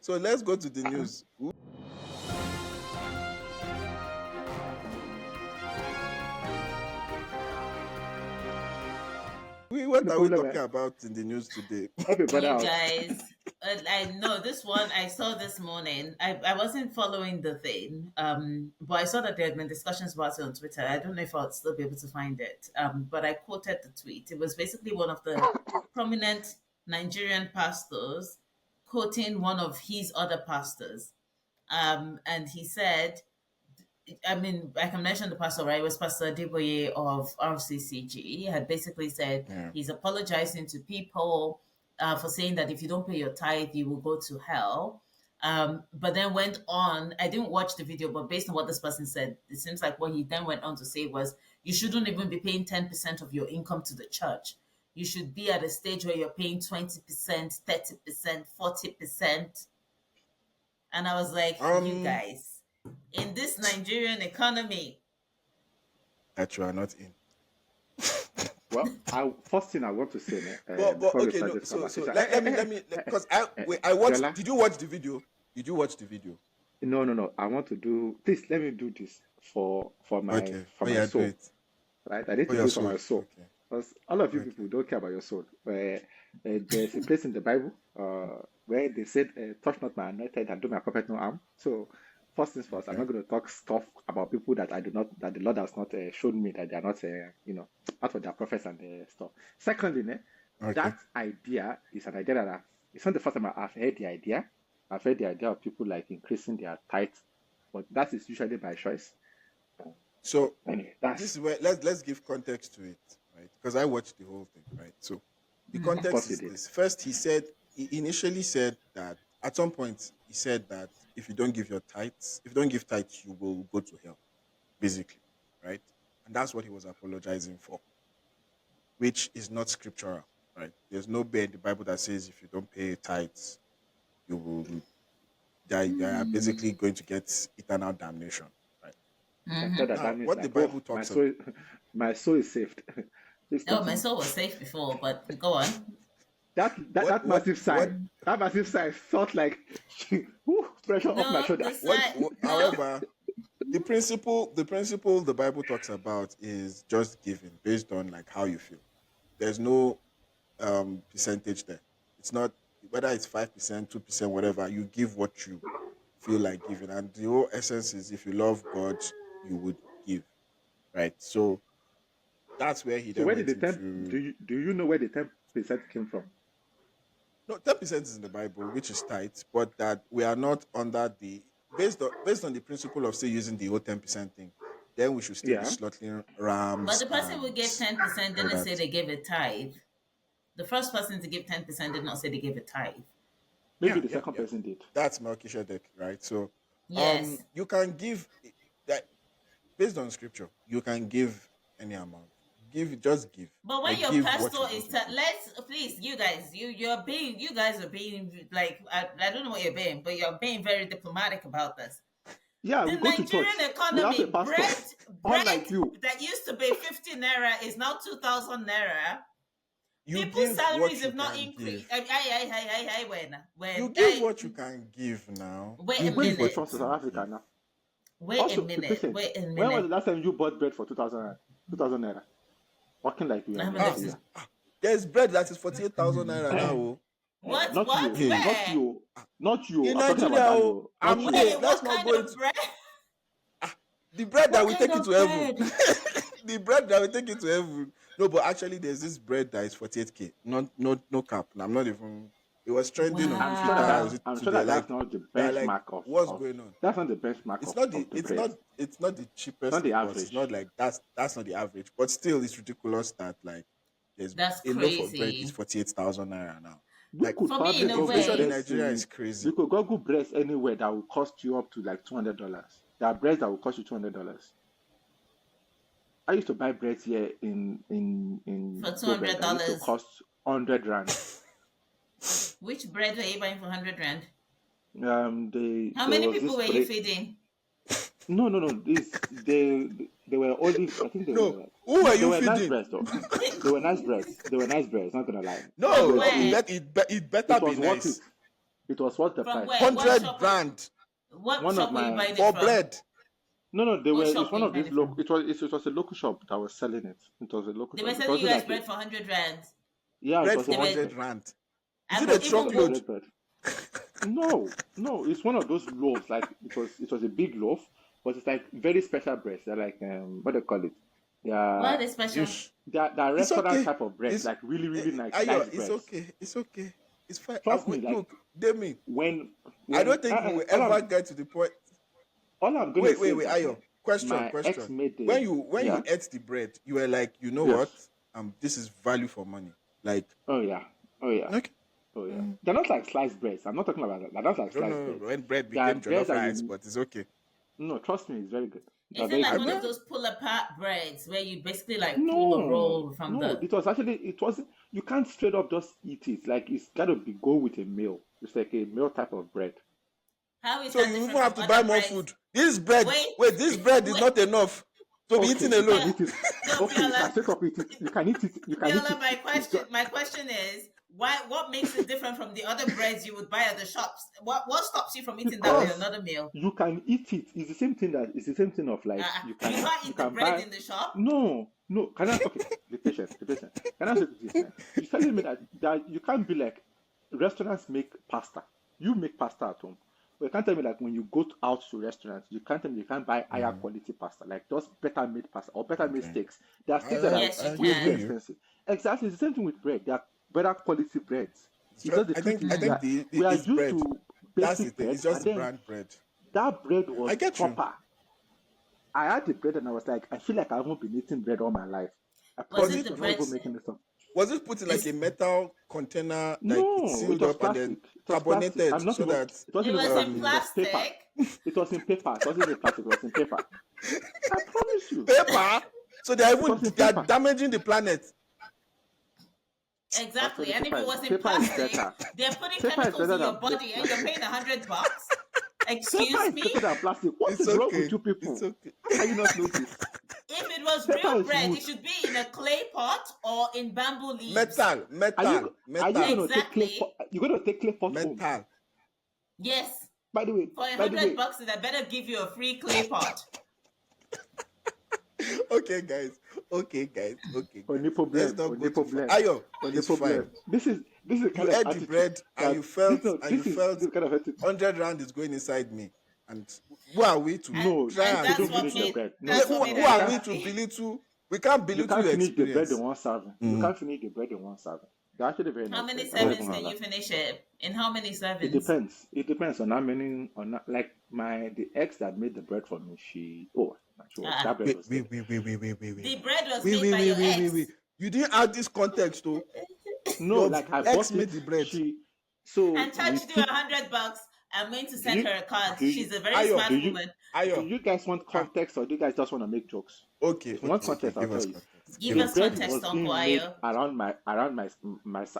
So let's go to the news. What the are we problem. talking about in the news today? Help your brother You out. guys, I know this one I saw this morning. I wasn't following the thing, but I saw that there had been discussions about it on Twitter. I don't know if I'll still be able to find it, but I quoted the tweet. It was basically one of the prominent Nigerian pastors quoting one of his other pastors, and he said I mean, I can mention the pastor, right? It was Pastor Deboye of RCCG. He had basically said Yeah. he's apologizing to people for saying that if you don't pay your tithe, you will go to hell. But then went on, I didn't watch the video, but based on what this person said, it seems like what he then went on to say was you shouldn't even be paying 10% of your income to the church. You should be at a stage where you're paying 20%, 30%, 40%. And I was like, you Um, guys, in this Nigerian economy, that you are not in. Well, first thing I want to say, But before we okay, start no. this So conversation, let me because I watched. Jola, Did you watch the video? Did you watch the video? no, no, no. I want to do. Please let me do this Okay. for Oh my yeah, do soul, it. right? I need Oh to do your it for soul. my soul, Okay. because all of you Okay. people don't care about your soul. There's a place in the Bible where they said, "Touch not my anointed and do my prophet no harm." So, first things first, I'm Okay. not going to talk stuff about people that I do not, that the Lord has not shown me that they are not, out of their prophets and stuff. Secondly, Okay. that idea is an idea that it's not the first time I've heard the idea. I've heard the idea of people like increasing their tithe, but that is usually by choice. So Anyway, this that's is where let's give context to it, right? Because I watched the whole thing, right? So the of context course he is did. this. First, he initially said that at some point he said that if you don't give your tithes, if you don't give tithes, you will go to hell, basically, right? And that's what he was apologizing for, which is not scriptural, right? There's no bit in the Bible that says if you don't pay tithes, you will you are basically going to get eternal damnation, right? You can tell that Now, that means what the like, oh, Bible my talks about. soul, my soul is saved. Please oh, my continue. soul was safe before, but go on. That massive What sigh, that massive sigh felt like whew, pressure off my No, shoulder. the side, no. however, the principle the Bible talks about is just giving based on like how you feel. There's no percentage there. It's not whether it's 5%, 2%, whatever. You give what you feel like giving, and the whole essence is if you love God, you would give, right? So that's where he So then where did went the 10? into. Do you know where the 10% came from? No, 10% is in the Bible, which is tight, but that we are not under the based on the principle of still using the whole 10% thing, then we should still be Yeah, slaughtering But rams the person who and gave 10% all didn't say that. they gave a tithe. The first person to give 10% did not say they gave a tithe. maybe Yeah, the yeah, second yeah. person did. That's Melchizedek, right? So, Yes. you can give that based on scripture. You can give any amount. Give, just give, But when like your give what pastor you is, want to give. let's please, you guys, you guys are being like, I don't know what you're being, but you're being very diplomatic about this. Yeah, The we go to Nigerian church. We have a economy, pastor. bread Unlike you, that used to be 50 naira is now 2,000 naira. You People's give salaries what you have not can increased. give. You When, give what you can give now. wait You a who is give the what you minute, trust of South can Africa give. now? wait a Also, minute, listen, wait a when was the minute. last time you bought bread for 2,000 naira? Working like you I and haven't you're Ah, here. noticed. there's bread that is 48,000 naira now. Eh, Oh. not What? you, Hey, not Where? you, not you. in I'm talking about Nigeria, Dali, oh, oh. Not I'm you. hey, Wait, let's what not kind go of into bread? the bread that What will kind take you of to heaven. bread? The bread that will take you to heaven. No, but actually, there's this bread that is 48K. No cap. I'm not even. It was trending on I'm sure Twitter. that Was that's Wow. it I'm sure today? that Like that's not the they're like, benchmark what's of going on? that's not the benchmark It's of, not the. of the It's bread. not. It's not the It's not cheapest the thing, but it's not average. like that's not the average. But still, it's ridiculous that like there's That's a loaf of bread is crazy. 48,000 naira now. You Like could For me, probably in the a Google inflation in way, breads Nigeria is in crazy. you could Google breads anywhere that will cost you up to like $200. There are breads that will cost you $200. I used to buy breads here in for two Joburg hundred that used to dollars, cost 100 rand. which bread were you buying for 100 rand? How There many was people this were you bread. feeding? No, no, no. They were olive. I think they No, were. who are No, they you were nice feeding? breads though. They were nice breads. They were nice breads. Not gonna lie. From No, But it, where? bet, it, be, it better it be was worth it. nice. It was worth the From price. where? 100 rand. What One of shop were you my buying it For from? bread. No, no, they What were. shop It's were one you of buying these it local. from? It was a local shop that was selling it. It was a local They were shop. It selling you wasn't guys like bread for 100 rand. yeah, it Bread was a for They white were, 100 bread. rand. Is I it mean, a Yes, it was a even white truckload? bread. No, no, it's one of those loaves. Like it was a big loaf, but it's like very special breads. They're like what do they call it? They why are are they special? Ish. they're It's restaurant okay. type of breads, It's like really really nice Ayo, nice it's breads. okay. It's okay. It's fine. Trust me, Wait, like look, Demi, when I when don't think we will all ever get to the point. I'm gonna Wait, say wait, is wait, that Ayo. Question, My ex question. made When the you yeah. ate the bread, you were like, you know what? Yes. This is value for money. Like, Oh yeah. Oh yeah. okay. Oh yeah. They're not like sliced breads. I'm not talking about that. They're not like I don't sliced know breads. when bread They are became breads jollof that rice, you but it's okay. no, trust me, it's very good. They're Is it very like I good. one of will. those pull apart breads where you basically like pull a No, roll from no. the? It was actually it wasn't. You can't straight up just eat it. Like it's gotta be go with a meal. It's like a meal type of bread. How is So that you even different have from to buy other more breads? food. This bread, Wait, wait, this bread is wait. not enough to be Okay, eaten you can alone. eat it. No, Okay, you can Biola. straight up eat it. You can eat it. You can eat Biola, it. my It's just, question. My question is, why? What makes it different from the other breads you would buy at the shops? What stops you from eating that with because another meal? you can eat it. It's the same thing that it's the same thing of like You can't you eat the can bread buy. in the shop. No, no. Can I? Okay, be patient. Be patient. Can I say this now? You're telling me that you can't be like restaurants make pasta. You make pasta at home. But you can't tell me like when you go out to restaurants, you can't tell me you can't buy higher quality pasta, like just better made pasta or better made Okay. steaks. There are steaks that are Yes, you way too hear can. you. expensive. Exactly, it's the same thing with bread. There are better quality breads. It's It's just, just the I truth think is I we think are we are it's used bread. to That's the basic thing. It's bread, just and the then brand bread. that bread Yeah, I was get you. proper. I had the bread and I was like, I feel like I haven't been eating bread all my life. I Was Was promise it you, the it I'm not bread? even making this up. was it put in like a Is metal container, like it's No, it sealed was up and then plastic. It was plastic. I'm carbonated not so even. that It wasn't it even was in plastic. It um was paper. plastic? It was in paper. It wasn't even plastic. It was in paper. I promise you, paper? So they're it even was in they are paper. damaging the planet. Exactly. Actually, And if it was in paper is plastic, better. they're putting Paper is chemicals better in your than body, and you're paying $100. paper Excuse is me. better than plastic. What It's is wrong with okay. you It's people? okay. How can you not know this? If it was Paper real is bread, wood. it should be in a clay pot or in bamboo leaves. Metal, metal, Are you metal, going to take clay pot? Exactly. You're going to take clay pot home? metal. Yes. By the way, For a by the hundred way, bucks, I better give you a free clay pot. Okay, guys. Okay, guys. Okay, only guys. Let's problem, not go only too far. problem, Ayo, only it's problem. fine. This is the You kind of ate the attitude bread and that you this felt no this is the this kind of attitude. 100 rand is going inside me. And who are we to And No, and try and they that's don't what finish the belittle? made bread. No, Yeah, that's who, what made no, who her you are can't we to happy. belittle? We can't you belittle can't your finish the bread in experience. one serving. You Mhm. can't finish the bread in one serving. They're actually very How nice many bread. I'm not servings even can gonna lie. you finish it? In how many It servings? depends. It depends on how many on that, like my the ex that made the bread for me. She was Uh-uh. that bread Wait, was wait, good. wait, wait, wait, wait, wait, The wait. bread was Wait, made wait, by wait, your wait, wait, wait. ex. You didn't add this context, though. No, Your like I ex bought it. made the bread. So And we charged you took. $100. I'm going to Do send you her a card. do you She's a very Ayo, do smart you woman. do Ayo. you guys want Ah, context or do you guys just want to make jokes? okay, If you want okay, okay. context, I'll Give tell us you. context. Give Give The us us bread context. context, was Uncle being made Ayo. around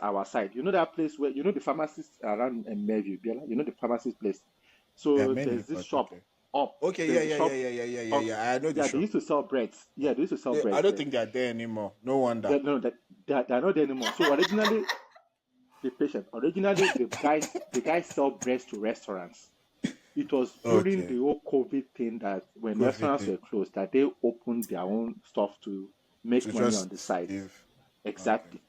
our side. You know that place where you know the pharmacist around Mayview, Biela? You know the pharmacist place. There are So many, there's this but shop okay. up. Okay, yeah, There's a yeah, yeah, shop yeah, yeah, yeah, yeah, up. yeah. I know the Yeah, they shop. used to sell breads. Yeah, they used to sell I breads don't there. think they're there anymore. No wonder. No, they're not there anymore. So originally, be patient. Originally, the guys sell breads to restaurants. It was during Okay. the whole COVID thing that when COVID restaurants thing. were closed, that they opened their own stuff to make To money on the just side. give. Okay. Exactly.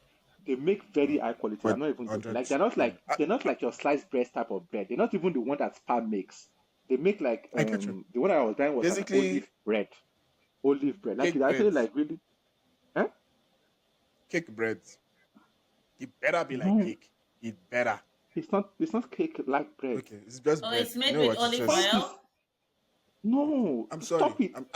They make very high Okay. quality. I'm But not even joking. 100. Like they're not Yeah. like they're not like your sliced bread type of bread. They're not even the one that Spar makes. They make like I get you. the one I was buying was an Basically, olive bread. Olive bread. Like cake it's actually breads. like really huh? Cake breads. It better be like No, cake. It better. it's not cake like bread. Okay. It's just Oh, bread. it's You made know with what? It's olive Point just. is oil? Okay. no, I'm sorry. stop it. I'm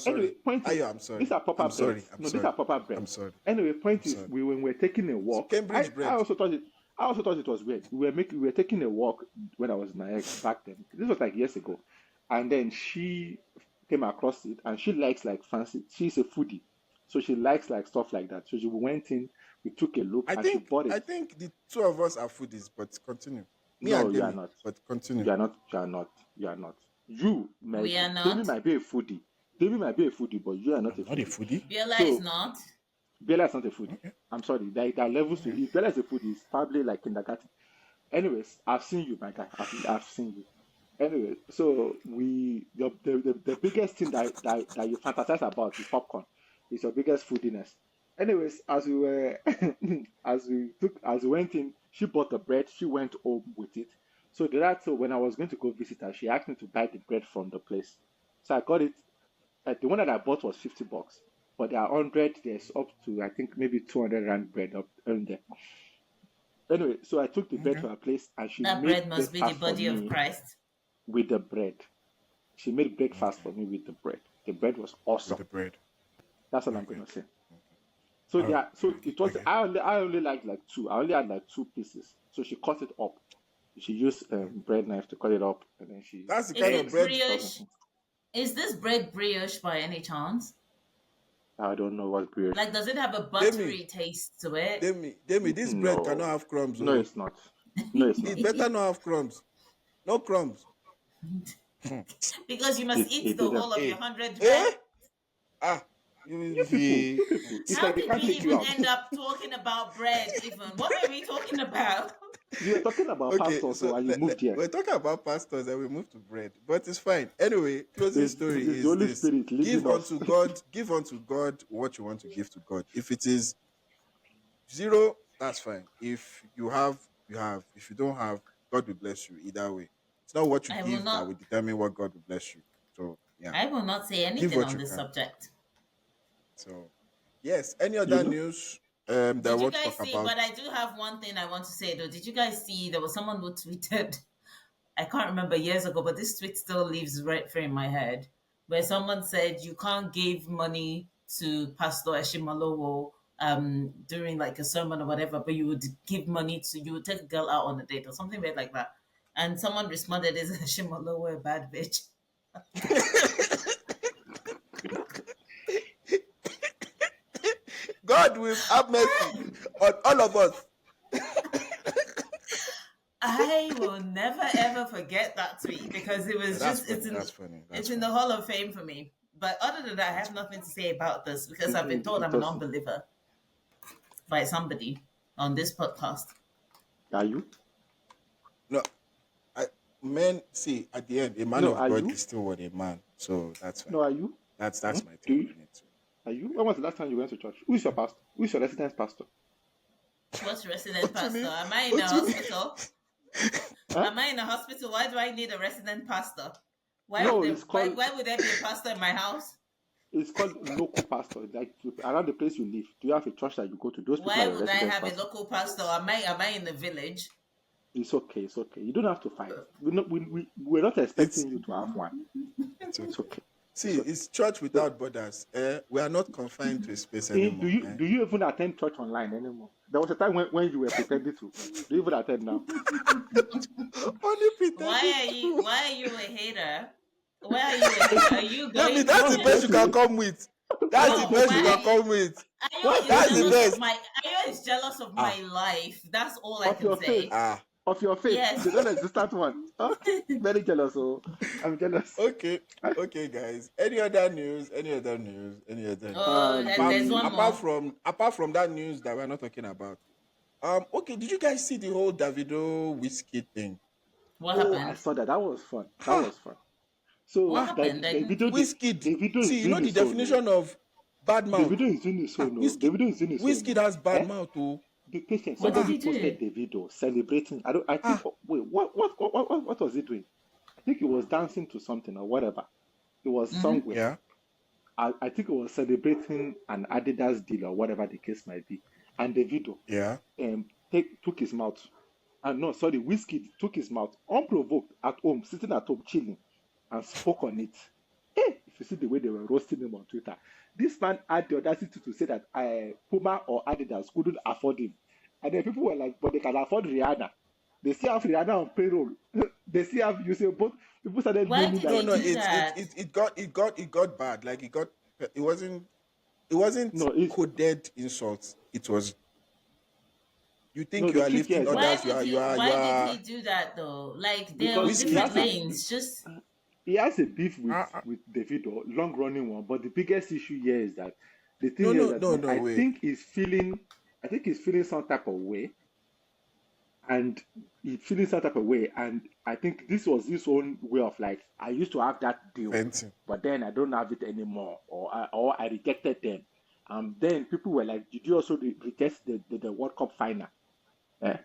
Anyway, sorry. point is, I'm these sorry. are proper I'm sorry. breads. I'm No, these sorry. are proper I'm breads. sorry. Anyway, point I'm is, sorry. when we were taking a It's walk, I, Cambridge I bread. also thought it, I also thought it was weird. We were taking a walk when I was with my ex back then. This was like years ago, and then she came across it, and she likes like fancy. She's a foodie, so she likes like stuff like that. So she went in, we took a look, I and she think bought I it. think the two of us are foodies, but continue. Me No, and you are Demi, not. but continue. You are not. You are not. You are not. You might. We are Demi not. might be a foodie. Demi might be a foodie, but you are not I'm a not a foodie. foodie. Biola is So not. Bella is not a foodie. Okay. I'm sorry. There are levels to Okay. it. If Bella is a foodie, it's probably like kindergarten. Anyways, I've seen you, my guy. I've seen you. Anyway, so the biggest thing that you fantasize about is popcorn. It's your biggest foodiness. Anyways, as we were as we went in, she bought the bread. She went home with it. So when I was going to go visit her, she asked me to buy the bread from the place. So I got it. The one that I bought was $50, but there are 100. There's up to I think maybe 200 rand bread up in there. Anyway, so I took the bread Okay. to her place and she That bread made must be the breakfast for body of me Christ. with the bread. She made breakfast Okay. for me with the bread. The bread was with awesome. the bread. That's all I'm Okay. gonna say. Okay. So All right. yeah, All so right. it was. Okay. I only liked like two. I only had like two pieces. So she cut it up. She used bread knife to cut it up, and then she That's the Is kind of it bread. brioche? Is this bread brioche by any chance? I don't know what brioche. Like, does it have a Demi, buttery taste to it? Demi, this bread cannot No, have crumbs. no, Oh, it's not. No, it's it not. better not have crumbs. No crumbs. Because you must eat It the didn't. whole of your Hey, 100 bread. eh? Ah, You people, you people. It's How like they did we can't take you even out. end up talking about bread, even? What were we talking about? You were talking about okay. pastors, so So and you moved here. we're talking about pastors and we move to bread, but it's fine. Anyway, closing story It's the is Holy this: Spirit leading us. give unto God what you want to give to God. If it is zero, that's fine. If you have, you have. If you don't have, God will bless you either way. It's not what you I will give that will not. determine what God will bless you. So yeah, I will not say give anything what on you this can. subject. So yes, any You other know? news that I Did you want to guys talk see? about? But I do have one thing I want to say though. Did you guys see there was someone who tweeted? I can't remember years ago, but this tweet still lives right there in my head, where someone said you can't give money to Pastor Eshimalowo during like a sermon or whatever, but you would take a girl out on a date or something weird like that. And someone responded, "Is Eshimalowo a bad bitch?" God will have mercy on all of us. I will never ever forget that tweet because it Yeah, was that's just funny. That's funny. it's That's in the funny. Hall of Fame for me. But other than that, I That's have funny. nothing to say about this because I've been told It I'm an was. unbeliever by somebody on this podcast. Are you? No, I men see at the end, a man No, of are God you? is still what a man. So that's fine. No, are you? Hmm? That's my Do take you? on it too. Are you? When was the last time you went to church? Who is your pastor? Who is your resident pastor? What's resident What you pastor? mean? Am I in a What you mean? hospital? Huh? Am I in a hospital? Why do I need a resident pastor? No, it's called Why would there be a pastor in my house? local pastor. Like around the place you live. Do you have a church that you go to? Those people are Why your would I resident have a pastor. local pastor? Am I in the village? It's okay. It's okay. You don't have to fight. We're not It's expecting you to have one. it's It's okay. okay. See, It's okay. it's church So, without borders. We are not confined to a space anymore. do you even attend church online anymore? There was a time when you were pretending to. Do you even attend now? Only pretending to. Why are you a hater? Why are you a hater? Are you Tell me going to that's the What's best there you church? to can hate? come with. That's What's the No, there best to you can hate? come with. What's there Is to That's the hate? jealous of best. my Ayo is jealous of my Ah, life. That's all I Of can your faith. say. ah. Of your faith. Yes. The non-existent one. Okay. Very jealous. Oh, I'm jealous. Okay, okay, guys. Any other news? Any other news? Any other news? Oh, there's The one more. Apart from that news that we're not talking about. Okay. Did you guys see the whole Davido whiskey thing? What Oh, I happened? saw that. That was fun. That Ha! was fun. So What Ah, happened? I didn't keep. The video is See, you doing know the his own. Oh. definition of bad The mouth. video is doing his Ah, own. Oh. The video is doing his own. whiskey Oh. has bad Eh? mouth. Oh, Be patient. What did ah, Somebody he posted do? the video celebrating. I don't. I think. ah. Oh, wait. What was he doing? I think he was dancing to something or whatever. It was Mm-hmm. somewhere. Yeah, I think it was celebrating an Adidas deal or whatever the case might be. And the video yeah. took his mouth. And no, sorry, Whiskey took his mouth unprovoked at home, sitting at home chilling, and spoke on it. Hey, if you see the way they were roasting him on Twitter, this man had the audacity to say that Puma or Adidas couldn't afford him. And then people were like, but they can afford Rihanna. They still have Rihanna on payroll. They still have, you say, both people started Why naming did that. No, he no. do that? It got bad. Like it wasn't No, it's coded insults. It was you no, think you the are truth here lifting is that others. You Why did he are do that though? Like they're on because he whiskey. different has a lanes. Just he has a beef Ah, ah. with Davido, long running one. But the biggest issue here is that the thing No, here is no, that no, no. Wait. I think he's feeling some type of way, and he's feeling some type of way, and I think this was his own way of like, I used to have that deal, Venting. but then I don't have it anymore, or I rejected them, and then people were like, did you also reject the World Cup final? Eh?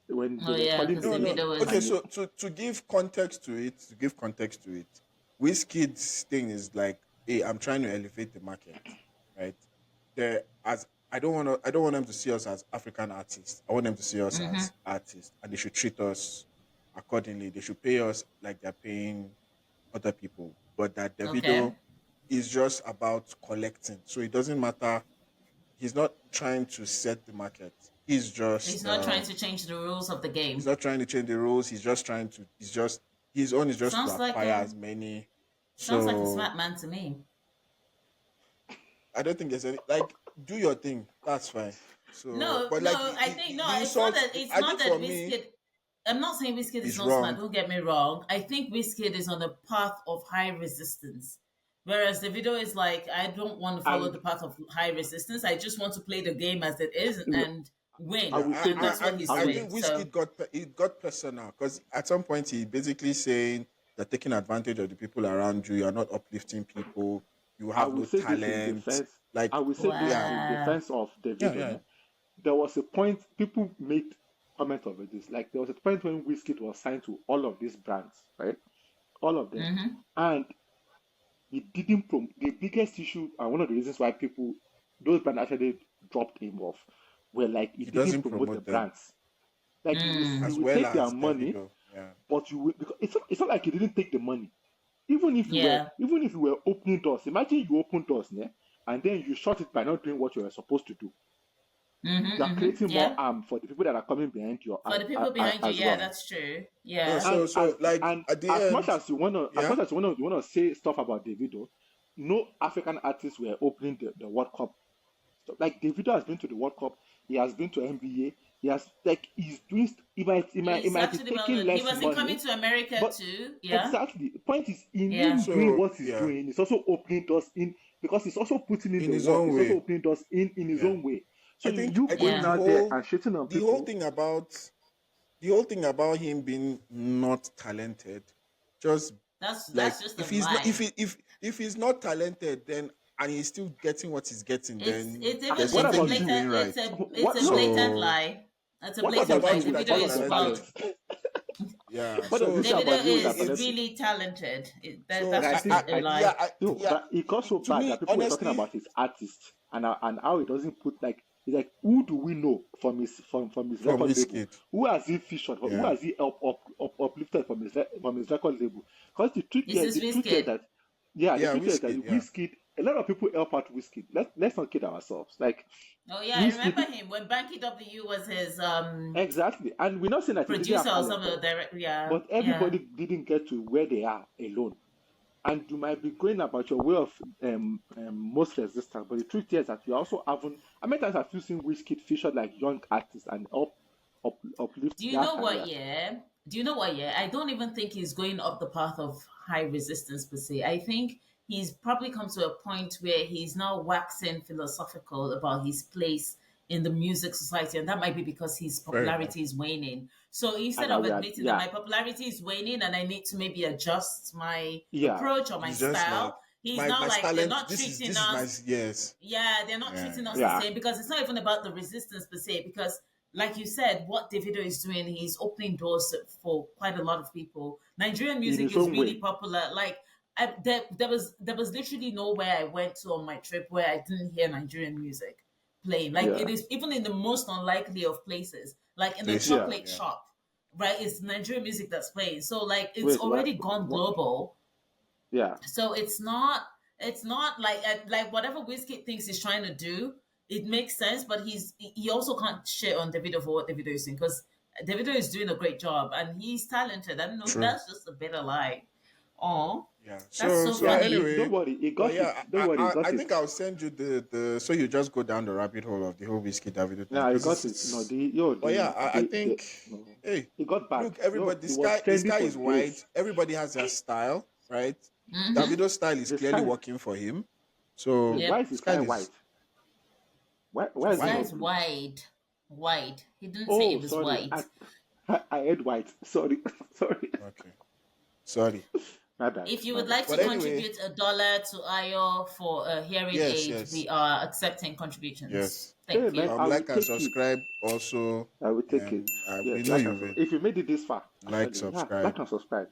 When they oh were yeah, calling because the No, no. Davido Okay, and was you, so to give context to it, Wizkid's thing is like, hey, I'm trying to elevate the market, right? There as I don't want them to see us as African artists. I want them to see us mm-hmm. as artists, and they should treat us accordingly. They should pay us like they're paying other people. But that Davido Okay. is just about collecting. So it doesn't matter. He's not trying to set the market. He's not trying to change the rules of the He's game. not trying to change the rules. He's just trying to. He's just his own is just to Sounds like acquire a as many. sounds like a So smart man to me. I don't think there's any like do your thing. That's fine. So, No, but like no, I think no. the insult, It's I not think that for me Wizkid. I'm not saying Wizkid is is not smart. wrong. Don't get me wrong. I think Wizkid is on a path of high resistance, whereas the video is like, I don't want to follow And the path of high resistance. I just want to play the game as it is and I win, Yeah, will say and this. that's what he's I I will doing. think Whiskey So got personal because at some point he basically saying they're taking advantage of the people around you. You're not uplifting people. You I have will no say this in talent. defense. I Like will say this yeah, in wow. defense of yeah, Davido. yeah. Ne? There was a point people made comment of this. Like there was a point when Wizkid was signed to all of these brands, right? All of them, Mm-hmm. and he didn't the biggest issue and one of the reasons why people those brands actually dropped him off were like he He didn't doesn't promote the promote them brands. Like he as Mm. would well take their as money, Davido. Yeah, but you will, because it's not like he didn't take the money. Yeah. Even if you were opening doors, imagine you open doors, ne? And then you shut it by not doing what you were supposed to do. Mm-hmm. You are Mm-hmm. creating more Yeah. harm for the people that are coming behind you For the people behind you, as yeah, well. that's true. yeah. Yeah. And So like and at the as much end, as you wanna as yeah. much as you wanna say stuff about Davido, no African artists were opening the World Cup. So, like Davido has been to the World Cup, he has been to NBA, he has like he's doing it He's might be actually well taking done. He less was in Coming money, to America but too. Yeah. exactly the point is in Yeah. him doing So what he's yeah, doing, he's also opening doors in because he's also putting in in the his work, own he's also way. opening doors in his Yeah, own way. So you I think going Yeah. out there and shitting on the whole people, thing about the whole thing about him being not talented just That's like just a if he's not lie. if he's not talented then and he's still getting what he's getting then there's what It's a something about he's you? doing blatant right. it's What a no, blatant So lie. It's a what what blatant about lie. about you you with that Davido you're all of is your talented? well. talents? Yeah, What does so he say so Davido about you with that is talent? it's really talented. so And That's I just think a yeah lie. no, yeah but it got so to bad me that people were talking honestly about his artist and how he doesn't put like it's like who do we know from his from record this label? kid. Who has he featured? Who Yeah, has he uplifted from his record label? Because This is the truth here is Wizkid. that yeah, the yeah, truth here is whiskey, that yeah. Wizkid, a lot of people help out Wizkid. Let's not kid ourselves. Like Oh yeah, I remember Wizkid, him when Banky W was his exactly. And we're not saying that he didn't producer have or talent, something. Direct. Yeah. but Yeah. everybody didn't get to where they are alone. And you might be going about your way of most resistance, but the truth is that you also haven't. How many times have you seen Wizkid featured like young artists and uplift Do you their know what? careers? Yeah. Do you know what? Yeah. I don't even think he's going up the path of high resistance per se. I think he's probably come to a point where he's now waxing philosophical about his place in the music society, and that might be because his Fair enough. popularity is waning. So And instead that of we are, admitting that yeah, my popularity is waning and I need to maybe adjust my yeah, approach or my He's just like style, he's now my like they're talent. not treating This is my us yes. yeah, they're not Yeah, treating us the yeah. same because it's not even about the resistance per se. Because, like you said, what Davido is doing, he's opening doors for quite a lot of people. Nigerian In music his is own really way, popular. Like, there was literally nowhere I went to on my trip where I didn't hear Nigerian music playing. Like, it yeah, is even in the most unlikely of places, like in a places. yeah. chocolate Yeah. shop, right? It's Nigerian music that's playing. So, like, it's Wait, already gone what? global. Yeah, So it's not like whatever Whiskey thinks he's trying to do, it makes sense, but he also can't shit on Davido for what Davido is doing because Davido is doing a great job and he's talented. I don't know, True. that's just a bit of lie. Oh, Yeah. that's So so so yeah. funny. Don't anyway, worry, he but got it. yeah, Don't worry, he got I it. think I'll send you the so you just go down the rabbit hole of the whole whiskey Davido thing Yeah, he because got it. No, but yeah, I think no, hey, it got bad. look, Yo, everybody, it was the trendy sky for is wide. days. Everybody has their style, right? Mm-hmm. Davido's style is The clearly sky, working for him. So why Yep. is the sky sky is white? Why The is it sky wide. not is blue? wide. He didn't say Oh, it was sorry. white. I heard white. Sorry. Sorry. Okay, sorry. My bad. If you My would bad. like to But anyway, contribute $1 to IO for a hearing yes, aid, yes, we are accepting contributions. yes. Hey Thank man, you. I will Like and take it. subscribe also. I will take it. We Yes, know like and you've subscribe. If you made it this far, like, actually, yeah, like subscribe. and subscribe.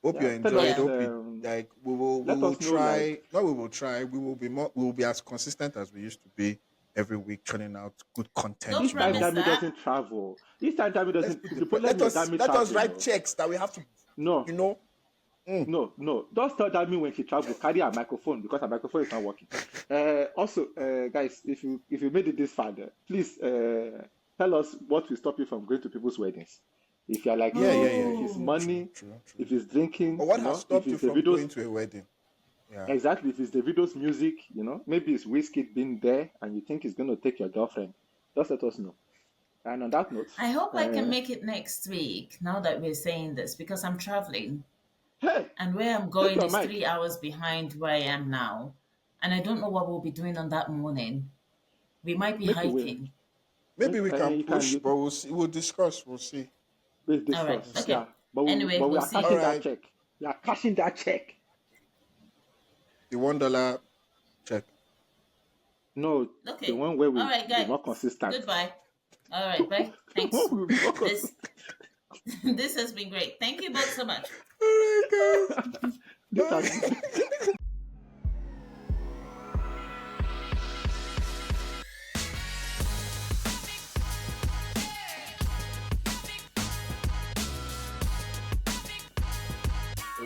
Hope you Yeah, tell enjoyed. us. Yeah. Hope you like. We Let will us know. Like, try. No, we will try. We will be more. We will be as consistent as we used to be every week, churning out good Don't content. this time, promise Dami that. doesn't travel. This time, Dami Let's doesn't. put The problem let is us Dami let us traveling. write No, checks that we have to. no. You know. Mm. No. Just tell that me when she travel, carry her microphone because her microphone is not working. Also, guys, if you made it this far, please tell us what will stop you from going to people's weddings. If you're like Yeah, yeah, me, yeah, if yeah. it's Oh, True, money, true, true. if it's drinking, Or what has if stopped you it's the from videos, going to a wedding? Yeah. exactly, if it's the videos, music, maybe it's whiskey being there and you think it's going to take your girlfriend, just let us know. And on that note, I hope I can uh, make it next week now that we're saying this because I'm traveling hey, and where I'm take going your is mic, 3 hours behind where I am now. And I don't know what we'll be doing on that morning. We might be make a way. hiking. Maybe we can You can push, but we'll see. We'll discuss. We'll see. please All right. discuss. See. Yeah, Okay. but Anyway, we we'll are All cashing see. that right. check. We are cashing that check. The $1 check. No, the Okay. one where All we'll right, be guys. more consistent. Goodbye. All right. Bye. The one Thanks. we'll be more This consistent. this has been great. Thank you both so much. All right, guys. This has Bye. been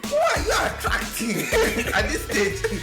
Why are you attracting at this stage?